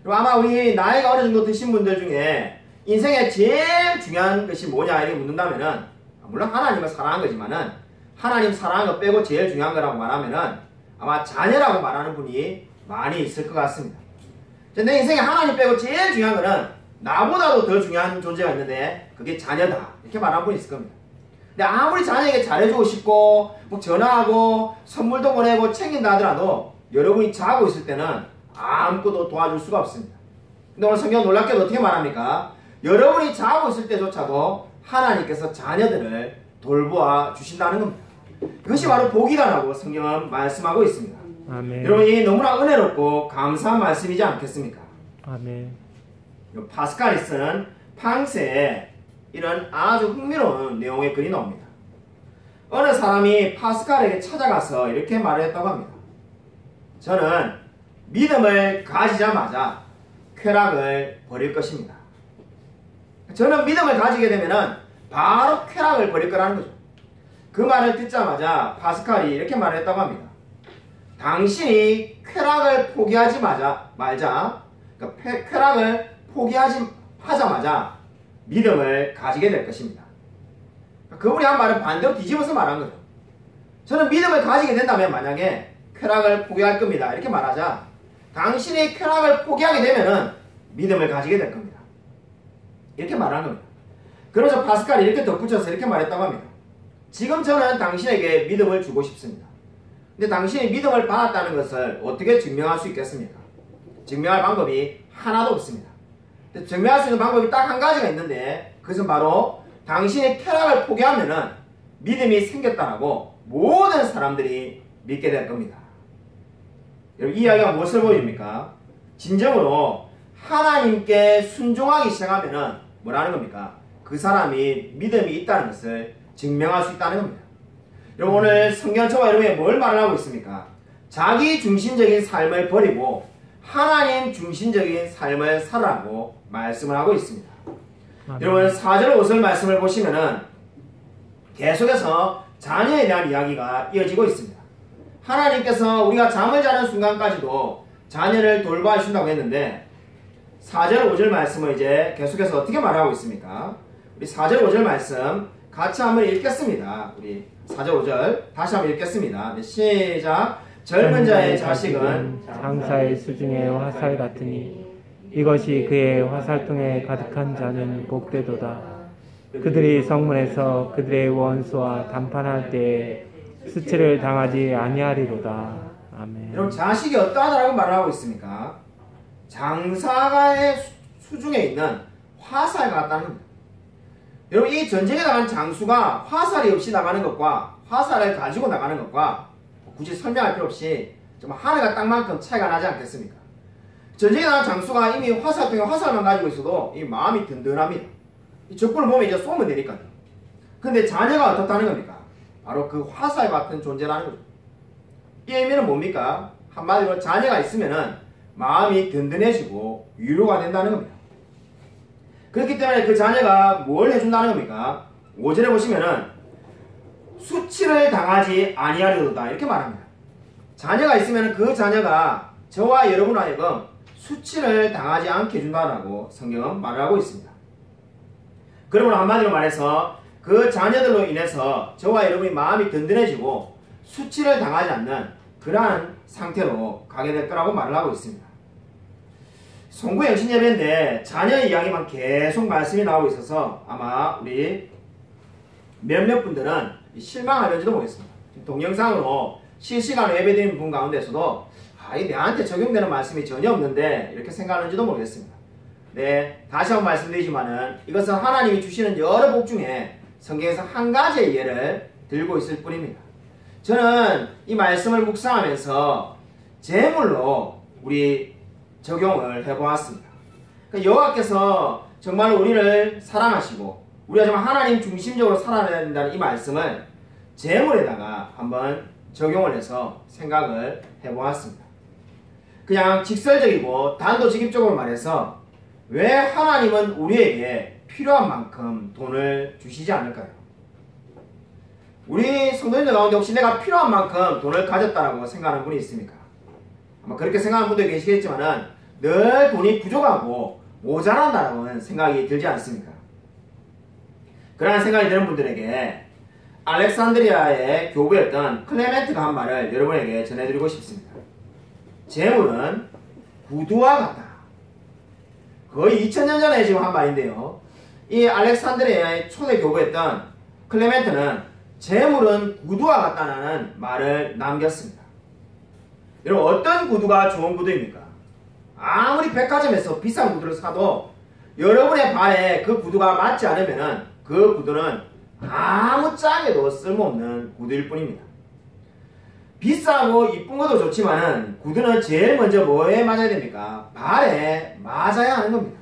그리고 아마 우리 나이가 어느 정도 드신 분들 중에 인생에 제일 중요한 것이 뭐냐 이렇게 묻는다면은 물론 하나님을 사랑하는 거지만은 하나님 사랑하는 거 빼고 제일 중요한 거라고 말하면은 아마 자녀라고 말하는 분이 많이 있을 것 같습니다. 내 인생에 하나님 빼고 제일 중요한 거는 나보다도 더 중요한 존재가 있는데 그게 자녀다. 이렇게 말하는 분이 있을 겁니다. 근데 아무리 자녀에게 잘해주고 싶고 뭐 전화하고 선물도 보내고 챙긴다 하더라도 여러분이 자고 있을 때는 아무것도 도와줄 수가 없습니다. 근데 오늘 성경 놀랍게도 어떻게 말합니까? 여러분이 자고 있을 때조차도 하나님께서 자녀들을 돌보아 주신다는 겁니다. 그것이 바로 복이라고 성경은 말씀하고 있습니다. 아멘. 여러분이 너무나 은혜롭고 감사한 말씀이지 않겠습니까? 아멘. 파스칼이 쓴 팡세에 이런 아주 흥미로운 내용의 글이 나옵니다. 어느 사람이 파스칼에게 찾아가서 이렇게 말을 했다고 합니다. 저는 믿음을 가지자마자 쾌락을 버릴 것입니다. 저는 믿음을 가지게 되면 바로 쾌락을 버릴 거라는 거죠. 그 말을 듣자마자 파스칼이 이렇게 말을 했다고 합니다. 당신이 쾌락을 포기하지 말자, 그러니까 쾌락을 포기하자마자 믿음을 가지게 될 것입니다. 그분이 한 말은 반대로 뒤집어서 말한 거죠. 저는 믿음을 가지게 된다면 만약에 쾌락을 포기할 겁니다. 이렇게 말하자 당신이 쾌락을 포기하게 되면은 믿음을 가지게 될 겁니다. 이렇게 말한 겁니다. 그래서 파스칼이 이렇게 덧붙여서 이렇게 말했다고 합니다. 지금 저는 당신에게 믿음을 주고 싶습니다. 근데 당신이 믿음을 받았다는 것을 어떻게 증명할 수 있겠습니까? 증명할 방법이 하나도 없습니다. 증명할 수 있는 방법이 딱 한 가지가 있는데 그것은 바로 당신이 쾌락을 포기하면은 믿음이 생겼다라고 모든 사람들이 믿게 될 겁니다. 여러분 이 이야기가 무엇을 보여줍니까? 진정으로 하나님께 순종하기 시작하면은 뭐라는 겁니까? 그 사람이 믿음이 있다는 것을 증명할 수 있다는 겁니다. 여러분 오늘 성경 저와 여러분이 뭘 말을 하고 있습니까? 자기 중심적인 삶을 버리고 하나님 중심적인 삶을 살아라고 말씀을 하고 있습니다. 여러분 4절 5절 말씀을 보시면은 계속해서 자녀에 대한 이야기가 이어지고 있습니다. 하나님께서 우리가 잠을 자는 순간까지도 자녀를 돌봐 주신다고 했는데 4절 5절 말씀을 이제 계속해서 어떻게 말하고 있습니까? 우리 4절 5절 말씀 같이 한번 읽겠습니다. 우리 4절 5절 다시 한번 읽겠습니다. 네, 시작. 젊은 자의 자식은 장사의 수중의 화살 같으니 이것이 그의 화살통에 가득한 자는 복되도다. 그들이 성문에서 그들의 원수와 담판할 때에 수치를 당하지 아니하리로다. 아멘. 여러분 자식이 어떠하다라고 말을 하고 있습니까? 장사가의 수중에 있는 화살 같다는 겁니다. 여러분 이 전쟁에 나간 장수가 화살이 없이 나가는 것과 화살을 가지고 나가는 것과 굳이 설명할 필요 없이 정말 하늘과 땅만큼 차이가 나지 않겠습니까? 전쟁에 나간 장수가 이미 화살통에 화살만 가지고 있어도 이 마음이 든든합니다. 이 적군을 보면 이제 쏘면 되니까요. 근데 자녀가 어떻다는 겁니까? 바로 그 화살 같은 존재라는 거죠. 이 의미는 뭡니까? 한마디로 자녀가 있으면은 마음이 든든해지고 위로가 된다는 겁니다. 그렇기 때문에 그 자녀가 뭘 해준다는 겁니까? 5절에 보시면은 수치를 당하지 아니하리로다 이렇게 말합니다. 자녀가 있으면 그 자녀가 저와 여러분 하여금 수치를 당하지 않게 해준다라고 성경은 말을 하고 있습니다. 그러므로 한마디로 말해서 그 자녀들로 인해서 저와 여러분이 마음이 든든해지고 수치를 당하지 않는 그러한 상태로 가게 될 거라고 말을 하고 있습니다. 송구 영신 예배인데 자녀의 이야기만 계속 말씀이 나오고 있어서 아마 우리 몇몇 분들은 실망하는지도 모르겠습니다. 동영상으로 실시간으로 예배드리는 분 가운데서도 이 내한테 적용되는 말씀이 전혀 없는데 이렇게 생각하는지도 모르겠습니다. 네, 다시 한번 말씀드리지만은 이것은 하나님이 주시는 여러 복 중에 성경에서 한 가지의 예를 들고 있을 뿐입니다. 저는 이 말씀을 묵상하면서 제물로 우리 적용을 해보았습니다. 그러니까 여호와께서 정말 우리를 사랑하시고 우리가 정말 하나님 중심적으로 살아야 된다는 이 말씀을 제물에다가 한번 적용을 해서 생각을 해보았습니다. 그냥 직설적이고 단도직입적으로 말해서 왜 하나님은 우리에게 필요한 만큼 돈을 주시지 않을까요? 우리 성도님들 가운데 혹시 내가 필요한 만큼 돈을 가졌다라고 생각하는 분이 있습니까? 아마 그렇게 생각하는 분도 계시겠지만은 늘 돈이 부족하고 모자란다라는 생각이 들지 않습니까? 그러한 생각이 드는 분들에게 알렉산드리아의 교부였던 클레멘트가 한 말을 여러분에게 전해드리고 싶습니다. 재물은 구두와 같다. 거의 2000년 전에 지금 한 말인데요. 이 알렉산드리아의 초대 교부였던 클레멘트는 재물은 구두와 같다는 말을 남겼습니다. 여러분, 어떤 구두가 좋은 구두입니까? 아무리 백화점에서 비싼 구두를 사도 여러분의 발에 그 구두가 맞지 않으면 그 구두는 아무 짝에도 쓸모없는 구두일 뿐입니다. 비싸고 이쁜 것도 좋지만 구두는 제일 먼저 뭐에 맞아야 됩니까? 발에 맞아야 하는 겁니다.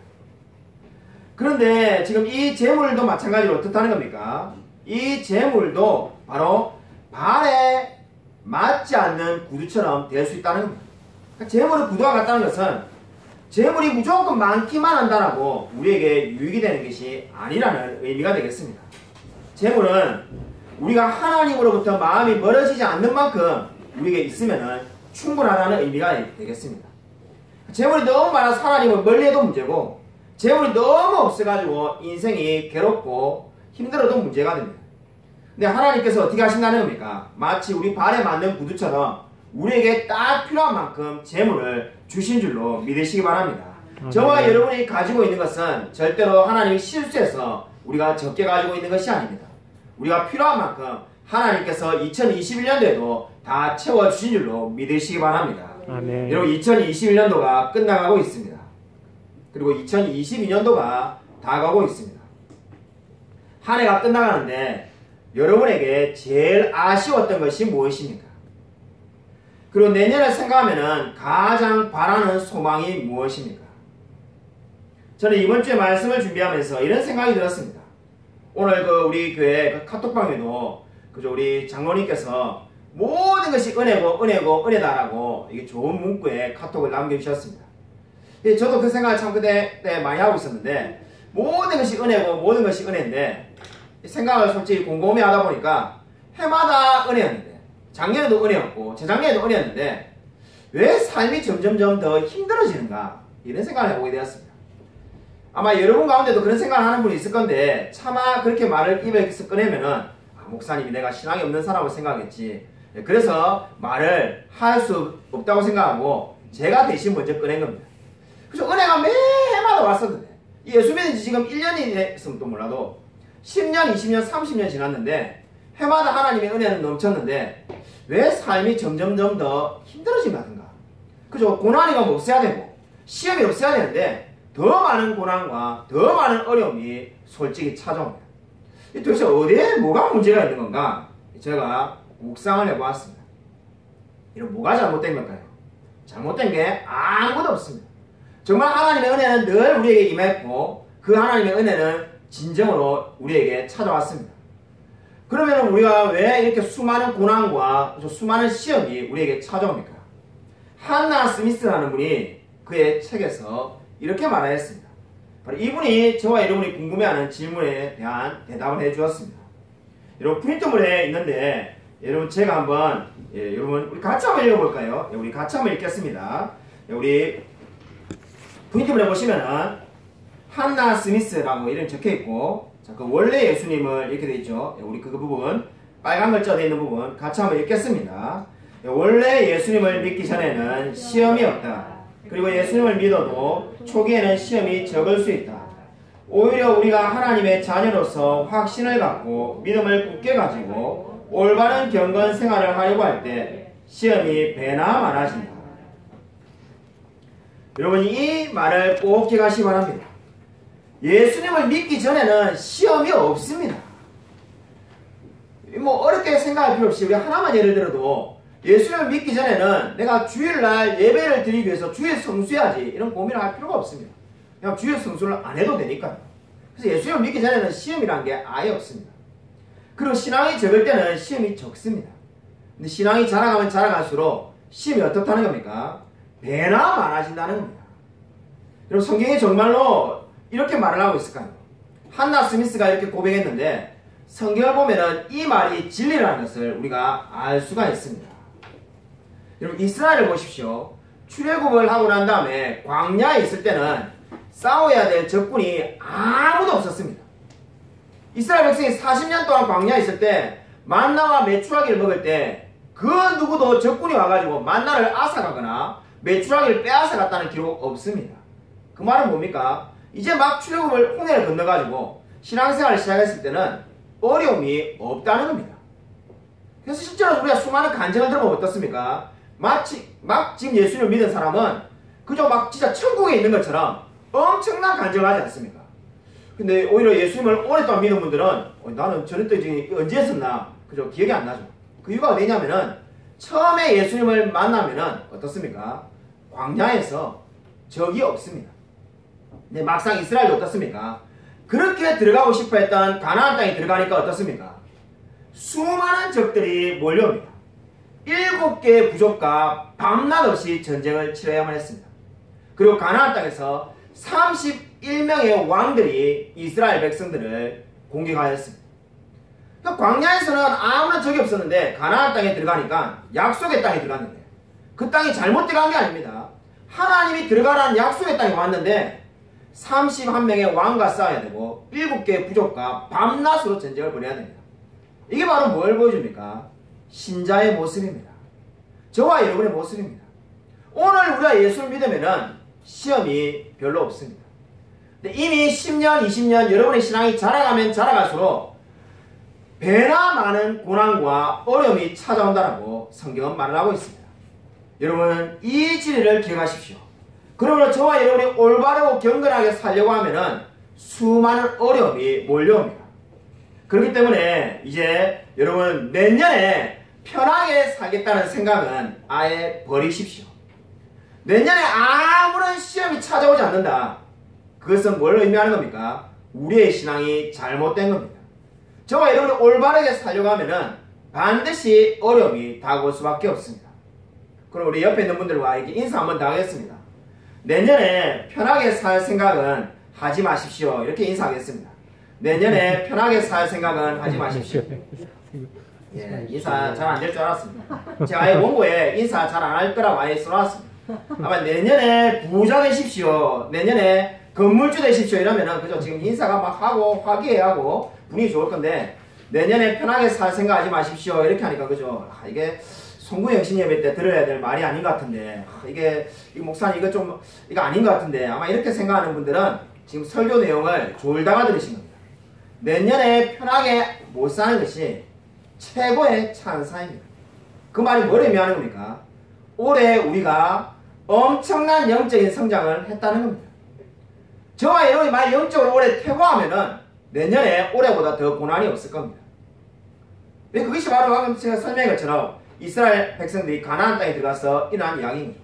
그런데 지금 이 재물도 마찬가지로 어떻다는 겁니까? 이 재물도 바로 발에 맞지 않는 구두처럼 될 수 있다는 겁니다. 그러니까 재물은 구두와 같다는 것은 재물이 무조건 많기만 한다라고 우리에게 유익이 되는 것이 아니라는 의미가 되겠습니다. 재물은 우리가 하나님으로부터 마음이 멀어지지 않는 만큼 우리에게 있으면 충분하다는 의미가 되겠습니다. 재물이 너무 많아서 하나님을 멀리해도 문제고, 재물이 너무 없어가지고 인생이 괴롭고 힘들어도 문제가 됩니다. 근데 하나님께서 어떻게 하신다는 겁니까? 마치 우리 발에 맞는 구두처럼 우리에게 딱 필요한 만큼 재물을 주신 줄로 믿으시기 바랍니다. 저와 여러분이 가지고 있는 것은 절대로 하나님이 실수해서 우리가 적게 가지고 있는 것이 아닙니다. 우리가 필요한 만큼 하나님께서 2021년도에도 다 채워주신 줄로 믿으시기 바랍니다. 아멘. 여러분, 2021년도가 끝나가고 있습니다. 그리고 2022년도가 다가오고 있습니다. 한 해가 끝나가는데 여러분에게 제일 아쉬웠던 것이 무엇입니까? 그리고 내년을 생각하면 가장 바라는 소망이 무엇입니까? 저는 이번 주에 말씀을 준비하면서 이런 생각이 들었습니다. 오늘 우리 교회 카톡방에도 우리 장로님께서 모든 것이 은혜다라고 이게 좋은 문구에 카톡을 남겨주셨습니다. 저도 그 생각을 참 그때 많이 하고 있었는데, 모든 것이 은혜고 모든 것이 은혜인데, 생각을 솔직히 곰곰이 하다 보니까 해마다 은혜였는데, 작년에도 은혜였고 재작년에도 은혜였는데 왜 삶이 점점점 더 힘들어지는가, 이런 생각을 해보게 되었습니다. 아마 여러분 가운데도 그런 생각을 하는 분이 있을 건데, 차마 그렇게 말을 입에서 꺼내면은 목사님이 내가 신앙이 없는 사람을 생각했지, 그래서 말을 할 수 없다고 생각하고 제가 대신 먼저 꺼낸 겁니다. 그래서 은혜가 매해마다 왔었는데, 예수 믿은 지 지금 1년이 됐으면 또 몰라도 10년, 20년, 30년 지났는데 해마다 하나님의 은혜는 넘쳤는데 왜 삶이 점점점 더 힘들어진 것 같은가? 그죠? 고난이 없어야 되고 시험이 없어야 되는데 더 많은 고난과 더 많은 어려움이 솔직히 찾아옵니다. 도대체 어디에 뭐가 문제가 있는 건가? 제가 묵상을 해보았습니다. 이런 뭐가 잘못된 걸까요? 잘못된 게 아무것도 없습니다. 정말 하나님의 은혜는 늘 우리에게 임했고 그 하나님의 은혜는 진정으로 우리에게 찾아왔습니다. 그러면 우리가 왜 이렇게 수많은 고난과 수많은 시험이 우리에게 찾아옵니까? 한나 스미스라는 분이 그의 책에서 이렇게 말하였습니다. 바로 이분이 저와 여러분이 궁금해하는 질문에 대한 대답을 해주었습니다. 여러분, 프린트물에 있는데 여러분 제가 한번 여러분 우리 같이 한번 읽어볼까요? 우리 같이 한번 읽겠습니다. 우리 프린트물에 보시면은 한나 스미스라고 이름 적혀있고, 자, 그 원래 예수님을 이렇게 되어있죠. 우리 그 부분 빨간 글자 되어 있는 부분 같이 한번 읽겠습니다. 원래 예수님을 믿기 전에는 시험이 없다. 그리고 예수님을 믿어도 초기에는 시험이 적을 수 있다. 오히려 우리가 하나님의 자녀로서 확신을 갖고 믿음을 굳게 가지고 올바른 경건 생활을 하려고 할 때 시험이 배나 많아진다. 여러분, 이 말을 꼭 기억하시기 바랍니다. 예수님을 믿기 전에는 시험이 없습니다. 뭐 어렵게 생각할 필요 없이 우리 하나만 예를 들어도 예수님을 믿기 전에는 내가 주일날 예배를 드리기 위해서 주일 성수해야지 이런 고민을 할 필요가 없습니다. 그냥 주일 성수를 안 해도 되니까요. 그래서 예수님을 믿기 전에는 시험이란 게 아예 없습니다. 그리고 신앙이 적을 때는 시험이 적습니다. 근데 신앙이 자라가면 자라갈수록 시험이 어떻다는 겁니까? 배나 많아진다는 겁니다. 여러분, 성경에 정말로 이렇게 말을 하고 있을까요? 한나 스미스가 이렇게 고백했는데 성경을 보면은 이 말이 진리라는 것을 우리가 알 수가 있습니다. 여러분, 이스라엘을 보십시오. 출애굽을 하고 난 다음에 광야에 있을 때는 싸워야 될 적군이 아무도 없었습니다. 이스라엘 백성이 40년 동안 광야에 있을 때 만나와 메추라기를 먹을 때 그 누구도 적군이 와가지고 만나를 앗아가거나 메추라기를 빼앗아갔다는 기록 없습니다. 그 말은 뭡니까? 이제 막 출애굽을 홍해를 건너가지고 신앙생활을 시작했을 때는 어려움이 없다는 겁니다. 그래서 실제로 우리가 수많은 간증을 들어보면 어떻습니까? 막 지금 예수님을 믿은 사람은 그저 막 진짜 천국에 있는 것처럼 엄청난 간증을 하지 않습니까? 근데 오히려 예수님을 오랫동안 믿은 분들은 나는 저런 때 언제 했었나 그저 기억이 안 나죠. 그 이유가 왜냐면은 처음에 예수님을 만나면은 어떻습니까? 광야에서 적이 없습니다. 근데 막상 이스라엘이 어떻습니까? 그렇게 들어가고 싶어 했던 가나안 땅에 들어가니까 어떻습니까? 수많은 적들이 몰려옵니다. 7개의 부족과 밤낮 없이 전쟁을 치러야만 했습니다. 그리고 가나안 땅에서 31명의 왕들이 이스라엘 백성들을 공격하였습니다. 그러니까 광야에서는 아무런 적이 없었는데 가나안 땅에 들어가니까 약속의 땅에 들어갔는데 그 땅이 잘못 들어간 게 아닙니다. 하나님이 들어가라는 약속의 땅에 왔는데 31명의 왕과 싸워야 되고 7개의 부족과 밤낮으로 전쟁을 벌여야 됩니다. 이게 바로 뭘 보여줍니까? 신자의 모습입니다. 저와 여러분의 모습입니다. 오늘 우리가 예수를 믿으면은 시험이 별로 없습니다. 근데 이미 10년, 20년 여러분의 신앙이 자라가면 자라갈수록 배나 많은 고난과 어려움이 찾아온다라고 성경은 말을 하고 있습니다. 여러분 이 진리를 기억하십시오. 그러므로 저와 여러분이 올바르고 경건하게 살려고 하면은 수많은 어려움이 몰려옵니다. 그렇기 때문에 이제 여러분 내년에 편하게 살겠다는 생각은 아예 버리십시오. 내년에 아무런 시험이 찾아오지 않는다. 그것은 뭘 의미하는 겁니까? 우리의 신앙이 잘못된 겁니다. 저와 여러분이 올바르게 살려고 하면은 반드시 어려움이 다가올 수밖에 없습니다. 그럼 우리 옆에 있는 분들과 이렇게 인사 한번 더 하겠습니다. 내년에 편하게 살 생각은 하지 마십시오. 이렇게 인사하겠습니다. 내년에 편하게 살 생각은 하지 마십시오. 예, 인사 잘 안 될 줄 알았습니다. 제가 아예 원고에 인사 잘 안 할 거라고 아예 써놨습니다. 아마 내년에 부자 되십시오. 내년에 건물주 되십시오. 이러면은 그죠? 지금 인사가 막 하고 화기애애하고 분위기 좋을 건데 내년에 편하게 살 생각하지 마십시오. 이렇게 하니까 그죠? 이게 송구영 신예배 때 들어야 될 말이 아닌 것 같은데 이게 목사님 이거 아닌 것 같은데 아마 이렇게 생각하는 분들은 지금 설교 내용을 졸다가 들으신 겁니다. 내년에 편하게 못 사는 것이 최고의 찬사입니다. 그 말이 뭘 의미하는 겁니까? 올해 우리가 엄청난 영적인 성장을 했다는 겁니다. 저와 여러분이 만약 영적으로 올해 퇴보하면은 내년에 올해보다 더 고난이 없을 겁니다. 그것이 바로 방금 제가 설명한 것처럼 이스라엘 백성들이 가나안 땅에 들어가서 일어난 이야기인 거죠.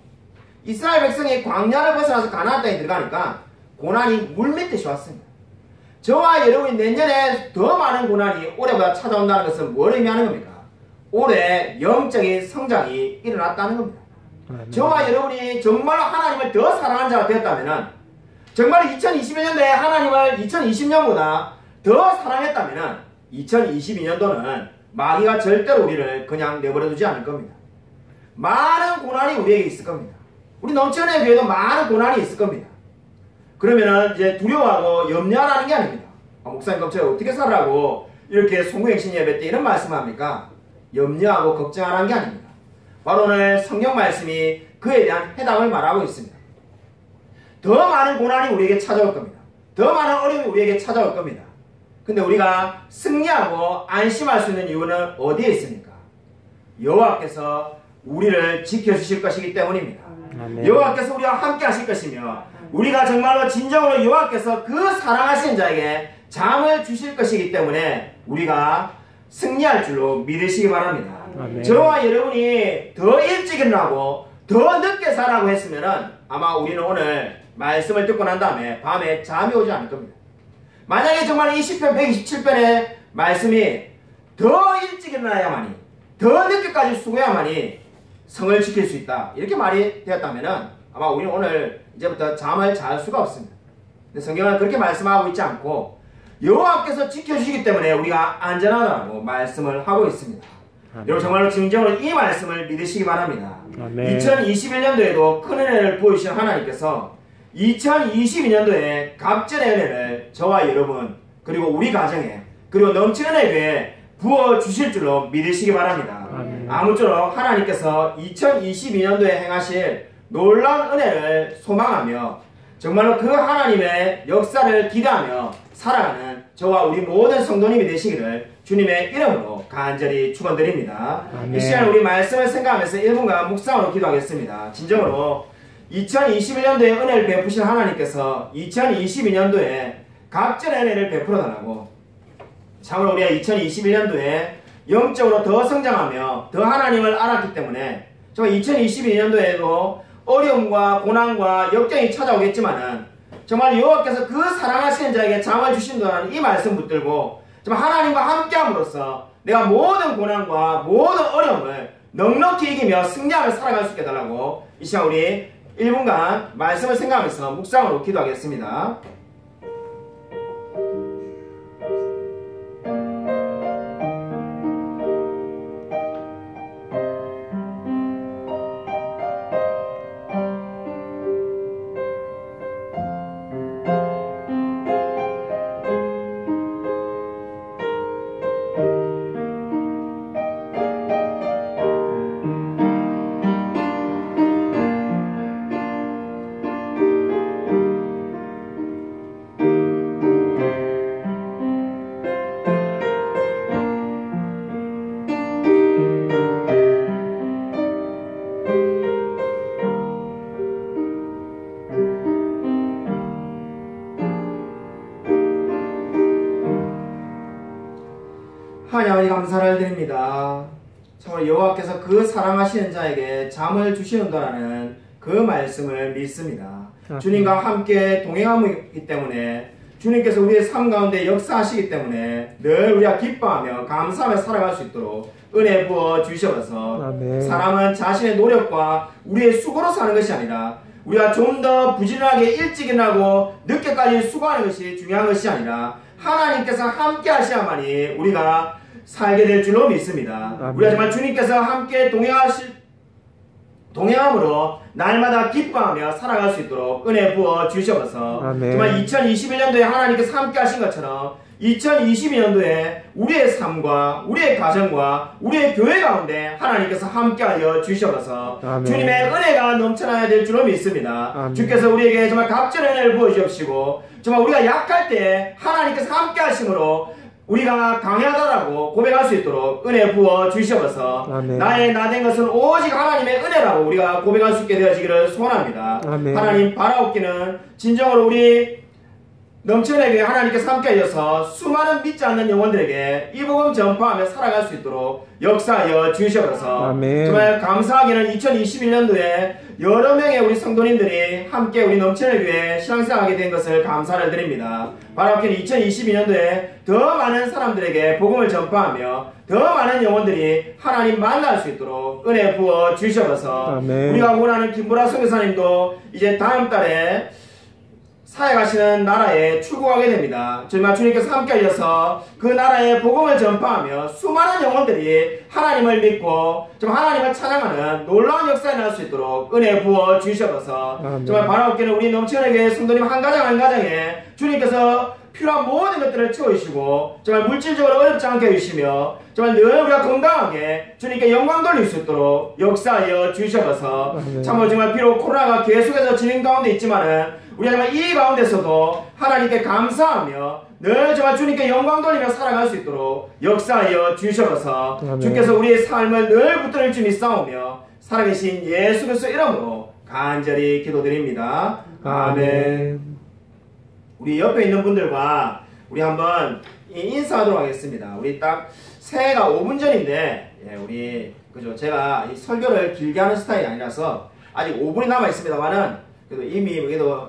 이스라엘 백성이 광야를 벗어나서 가나안 땅에 들어가니까 고난이 물밀듯이 왔습니다. 저와 여러분이 내년에 더 많은 고난이 올해보다 찾아온다는 것은 뭘 의미하는 겁니까? 올해 영적인 성장이 일어났다는 겁니다. 저와 여러분이 정말로 하나님을 더 사랑하는 자가 되었다면 정말 2021년도에 하나님을 2020년보다 더 사랑했다면 2022년도는 마귀가 절대로 우리를 그냥 내버려두지 않을 겁니다. 많은 고난이 우리에게 있을 겁니다. 우리 넘치는 교회도 많은 고난이 있을 겁니다. 그러면은 이제 두려워하고 염려하라는 게 아닙니다. 목사님 그럼 제가 어떻게 살라고 이렇게 송구행신 예배 때 이런 말씀을 합니까? 염려하고 걱정하라는 게 아닙니다. 바로 오늘 성경 말씀이 그에 대한 해답을 말하고 있습니다. 더 많은 고난이 우리에게 찾아올 겁니다. 더 많은 어려움이 우리에게 찾아올 겁니다. 근데 우리가 승리하고 안심할 수 있는 이유는 어디에 있습니까? 여호와께서 우리를 지켜주실 것이기 때문입니다. 여호와께서 우리와 함께 하실 것이며 우리가 정말로 진정으로 여호와께서 그 사랑하시는 자에게 잠을 주실 것이기 때문에 우리가 승리할 줄로 믿으시기 바랍니다. 아멘. 저와 여러분이 더 일찍 일어나고 더 늦게 자라고 했으면 아마 우리는 오늘 말씀을 듣고 난 다음에 밤에 잠이 오지 않을 겁니다. 만약에 정말 이 시편 127편의 말씀이 더 일찍 일어나야만이 더 늦게까지 수고해야만이 성을 지킬 수 있다 이렇게 말이 되었다면 아마 우리는 오늘 이제부터 잠을 잘 수가 없습니다. 근데 성경은 그렇게 말씀하고 있지 않고 여호와께서 지켜주시기 때문에 우리가 안전하다고 말씀을 하고 있습니다. 아멘. 여러분 정말로 진정으로 이 말씀을 믿으시기 바랍니다. 아멘. 2021년도에도 큰 은혜를 보여주신 하나님께서 2022년도에 갑절의 은혜를 저와 여러분 그리고 우리 가정에 그리고 넘치는 은혜에 부어 주실 줄로 믿으시기 바랍니다. 아멘. 아무쪼록 하나님께서 2022년도에 행하실 놀라운 은혜를 소망하며 정말로 그 하나님의 역사를 기대하며 살아가는 저와 우리 모든 성도님이 되시기를 주님의 이름으로 간절히 축원드립니다. 아멘. 이 시간 우리 말씀을 생각하면서 1분간 묵상으로 기도하겠습니다. 진정으로 2021년도에 은혜를 베푸신 하나님께서 2022년도에 각별의 은혜를 베풀어 달라고, 참으로 우리가 2021년도에 영적으로 더 성장하며 더 하나님을 알았기 때문에 정말 2022년도에도 어려움과 고난과 역경이 찾아오겠지만은 정말 여호와께서 그 사랑하시는 자에게 잠을 주신다는 이 말씀 붙들고 정말 하나님과 함께함으로써 내가 모든 고난과 모든 어려움을 넉넉히 이기며 승리하며 살아갈 수 있게 해달라고 이 시간 우리 1분간 말씀을 생각하면서 묵상으로 기도하겠습니다. 하나님 감사를 드립니다. 참으로 여호와께서 그 사랑하시는 자에게 잠을 주시는다라는 그 말씀을 믿습니다. 주님과 함께 동행하기 때문에 주님께서 우리의 삶 가운데 역사하시기 때문에 늘 우리가 기뻐하며 감사하며 살아갈 수 있도록 은혜 부어 주셔서 사람은 자신의 노력과 우리의 수고로 사는 것이 아니라 우리가 좀 더 부지런하게 일찍 일어나고 늦게까지 수고하는 것이 중요한 것이 아니라 하나님께서 함께 하셔야만이 우리가 살게 될 줄로 믿습니다. 우리가 정말 주님께서 함께 동행함으로 날마다 기뻐하며 살아갈 수 있도록 은혜 부어 주셔서 정말 2021년도에 하나님께서 함께 하신 것처럼 2022년도에 우리의 삶과 우리의 가정과 우리의 교회 가운데 하나님께서 함께하여 주셔서 주님의 은혜가 넘쳐나야 될 줄로 믿습니다. 주께서 우리에게 정말 각별한 은혜를 부어주시고 정말 우리가 약할 때 하나님께서 함께 하심으로 우리가 강하다라고 고백할 수 있도록 은혜 부어 주셔서 나의 나된 것은 오직 하나님의 은혜라고 우리가 고백할 수 있게 되어지기를 소원합니다. 하나님 바라옵기는 진정으로 우리 넘쳐나게 하나님께서 함께 하셔서 수많은 믿지 않는 영혼들에게 이 복음 전파하며 살아갈 수 있도록 역사하여 주셔서 정말 감사하기는 2021년도에 여러 명의 우리 성도님들이 함께 우리 넘쳐나게 교회에 신앙생활하게 된 것을 감사를 드립니다. 바라옵기는 2022년도에 더 많은 사람들에게 복음을 전파하며 더 많은 영혼들이 하나님 만날 수 있도록 은혜 부어 주셔서 우리가 원하는 김보라 선교사님도 이제 다음 달에 사역하시는 나라에 출국하게 됩니다. 정말 주님께서 함께 하셔서 그 나라에 복음을 전파하며 수많은 영혼들이 하나님을 믿고 정말 하나님을 찬양하는 놀라운 역사에 날 수 있도록 은혜 부어 주셔서 정말 바라옵기는 우리 넘치는 성도님 한 가정 한 가정에 주님께서 필요한 모든 것들을 채워주시고 정말 물질적으로 어렵지 않게 해주시며 정말 늘 우리가 건강하게 주님께 영광 돌릴 수 있도록 역사하여 주셔서 참으로 정말 비록 코로나가 계속해서 진행 가운데 있지만은 우리가 정말 이 가운데서도 하나님께 감사하며 늘 정말 주님께 영광 돌리며 살아갈 수 있도록 역사하여 주셔서 주께서 우리의 삶을 늘 붙들릴 줄 믿사오며 살아계신 예수 그리스도 이름으로 간절히 기도드립니다. 아멘. 우리 옆에 있는 분들과 우리 한번 인사하도록 하겠습니다. 우리 딱 새해가 5분 전인데 우리 그죠? 제가 이 설교를 길게 하는 스타일이 아니라서 아직 5분이 남아 있습니다만은 그래도 이미 그래도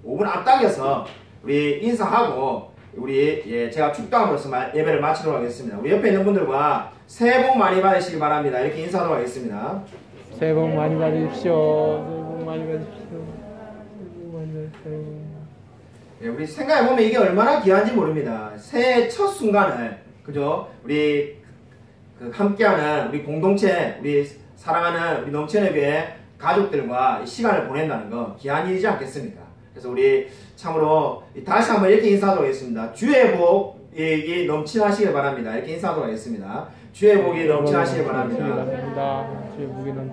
5분 앞당겨서 우리 인사하고 우리 제가 축도함으로써 예배를 마치도록 하겠습니다. 우리 옆에 있는 분들과 새해 복 많이 받으시기 바랍니다. 이렇게 인사하도록 하겠습니다. 새해 복 많이 받으십시오. 새해 복 많이 받으십시오. 새해 복 많이 받으십시오. 우리 생각해보면 이게 얼마나 귀한지 모릅니다. 새해 첫 순간을 그죠? 우리 함께하는 우리 공동체, 우리 사랑하는 우리 넘치는 교회 가족들과 시간을 보낸다는 거 귀한 일이지 않겠습니까? 그래서 우리 참으로 다시 한번 이렇게 인사하도록 하겠습니다. 주의 복이 넘치나시길 바랍니다. 이렇게 인사하도록 하겠습니다. 주의 복이 넘치나시길 바랍니다.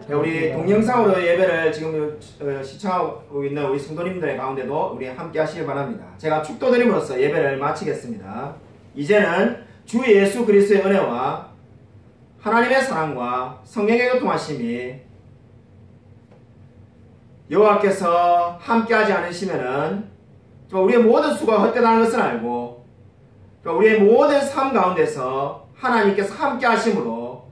우리 동영상으로 예배를 지금 시청하고 있는 우리 성도님들 가운데도 우리 함께 하시길 바랍니다. 제가 축도드림으로써 예배를 마치겠습니다. 이제는 주 예수 그리스도의 은혜와 하나님의 사랑과 성령의 교통하심이 여호와께서 함께하지 않으시면은 우리의 모든 수고가 헛되다는 것을 알고 우리의 모든 삶 가운데서 하나님께서 함께하심으로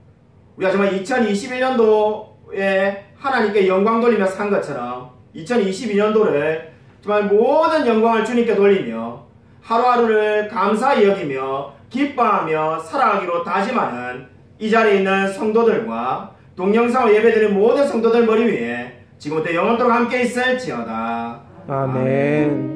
우리가 정말 2021년도에 하나님께 영광 돌리며 산 것처럼 2022년도를 정말 모든 영광을 주님께 돌리며 하루하루를 감사히 여기며 기뻐하며 살아가기로 다짐하는 이 자리에 있는 성도들과 동영상으로 예배드리는 모든 성도들 머리 위에 지금부터 영원토록 함께 있을지어다. 아멘.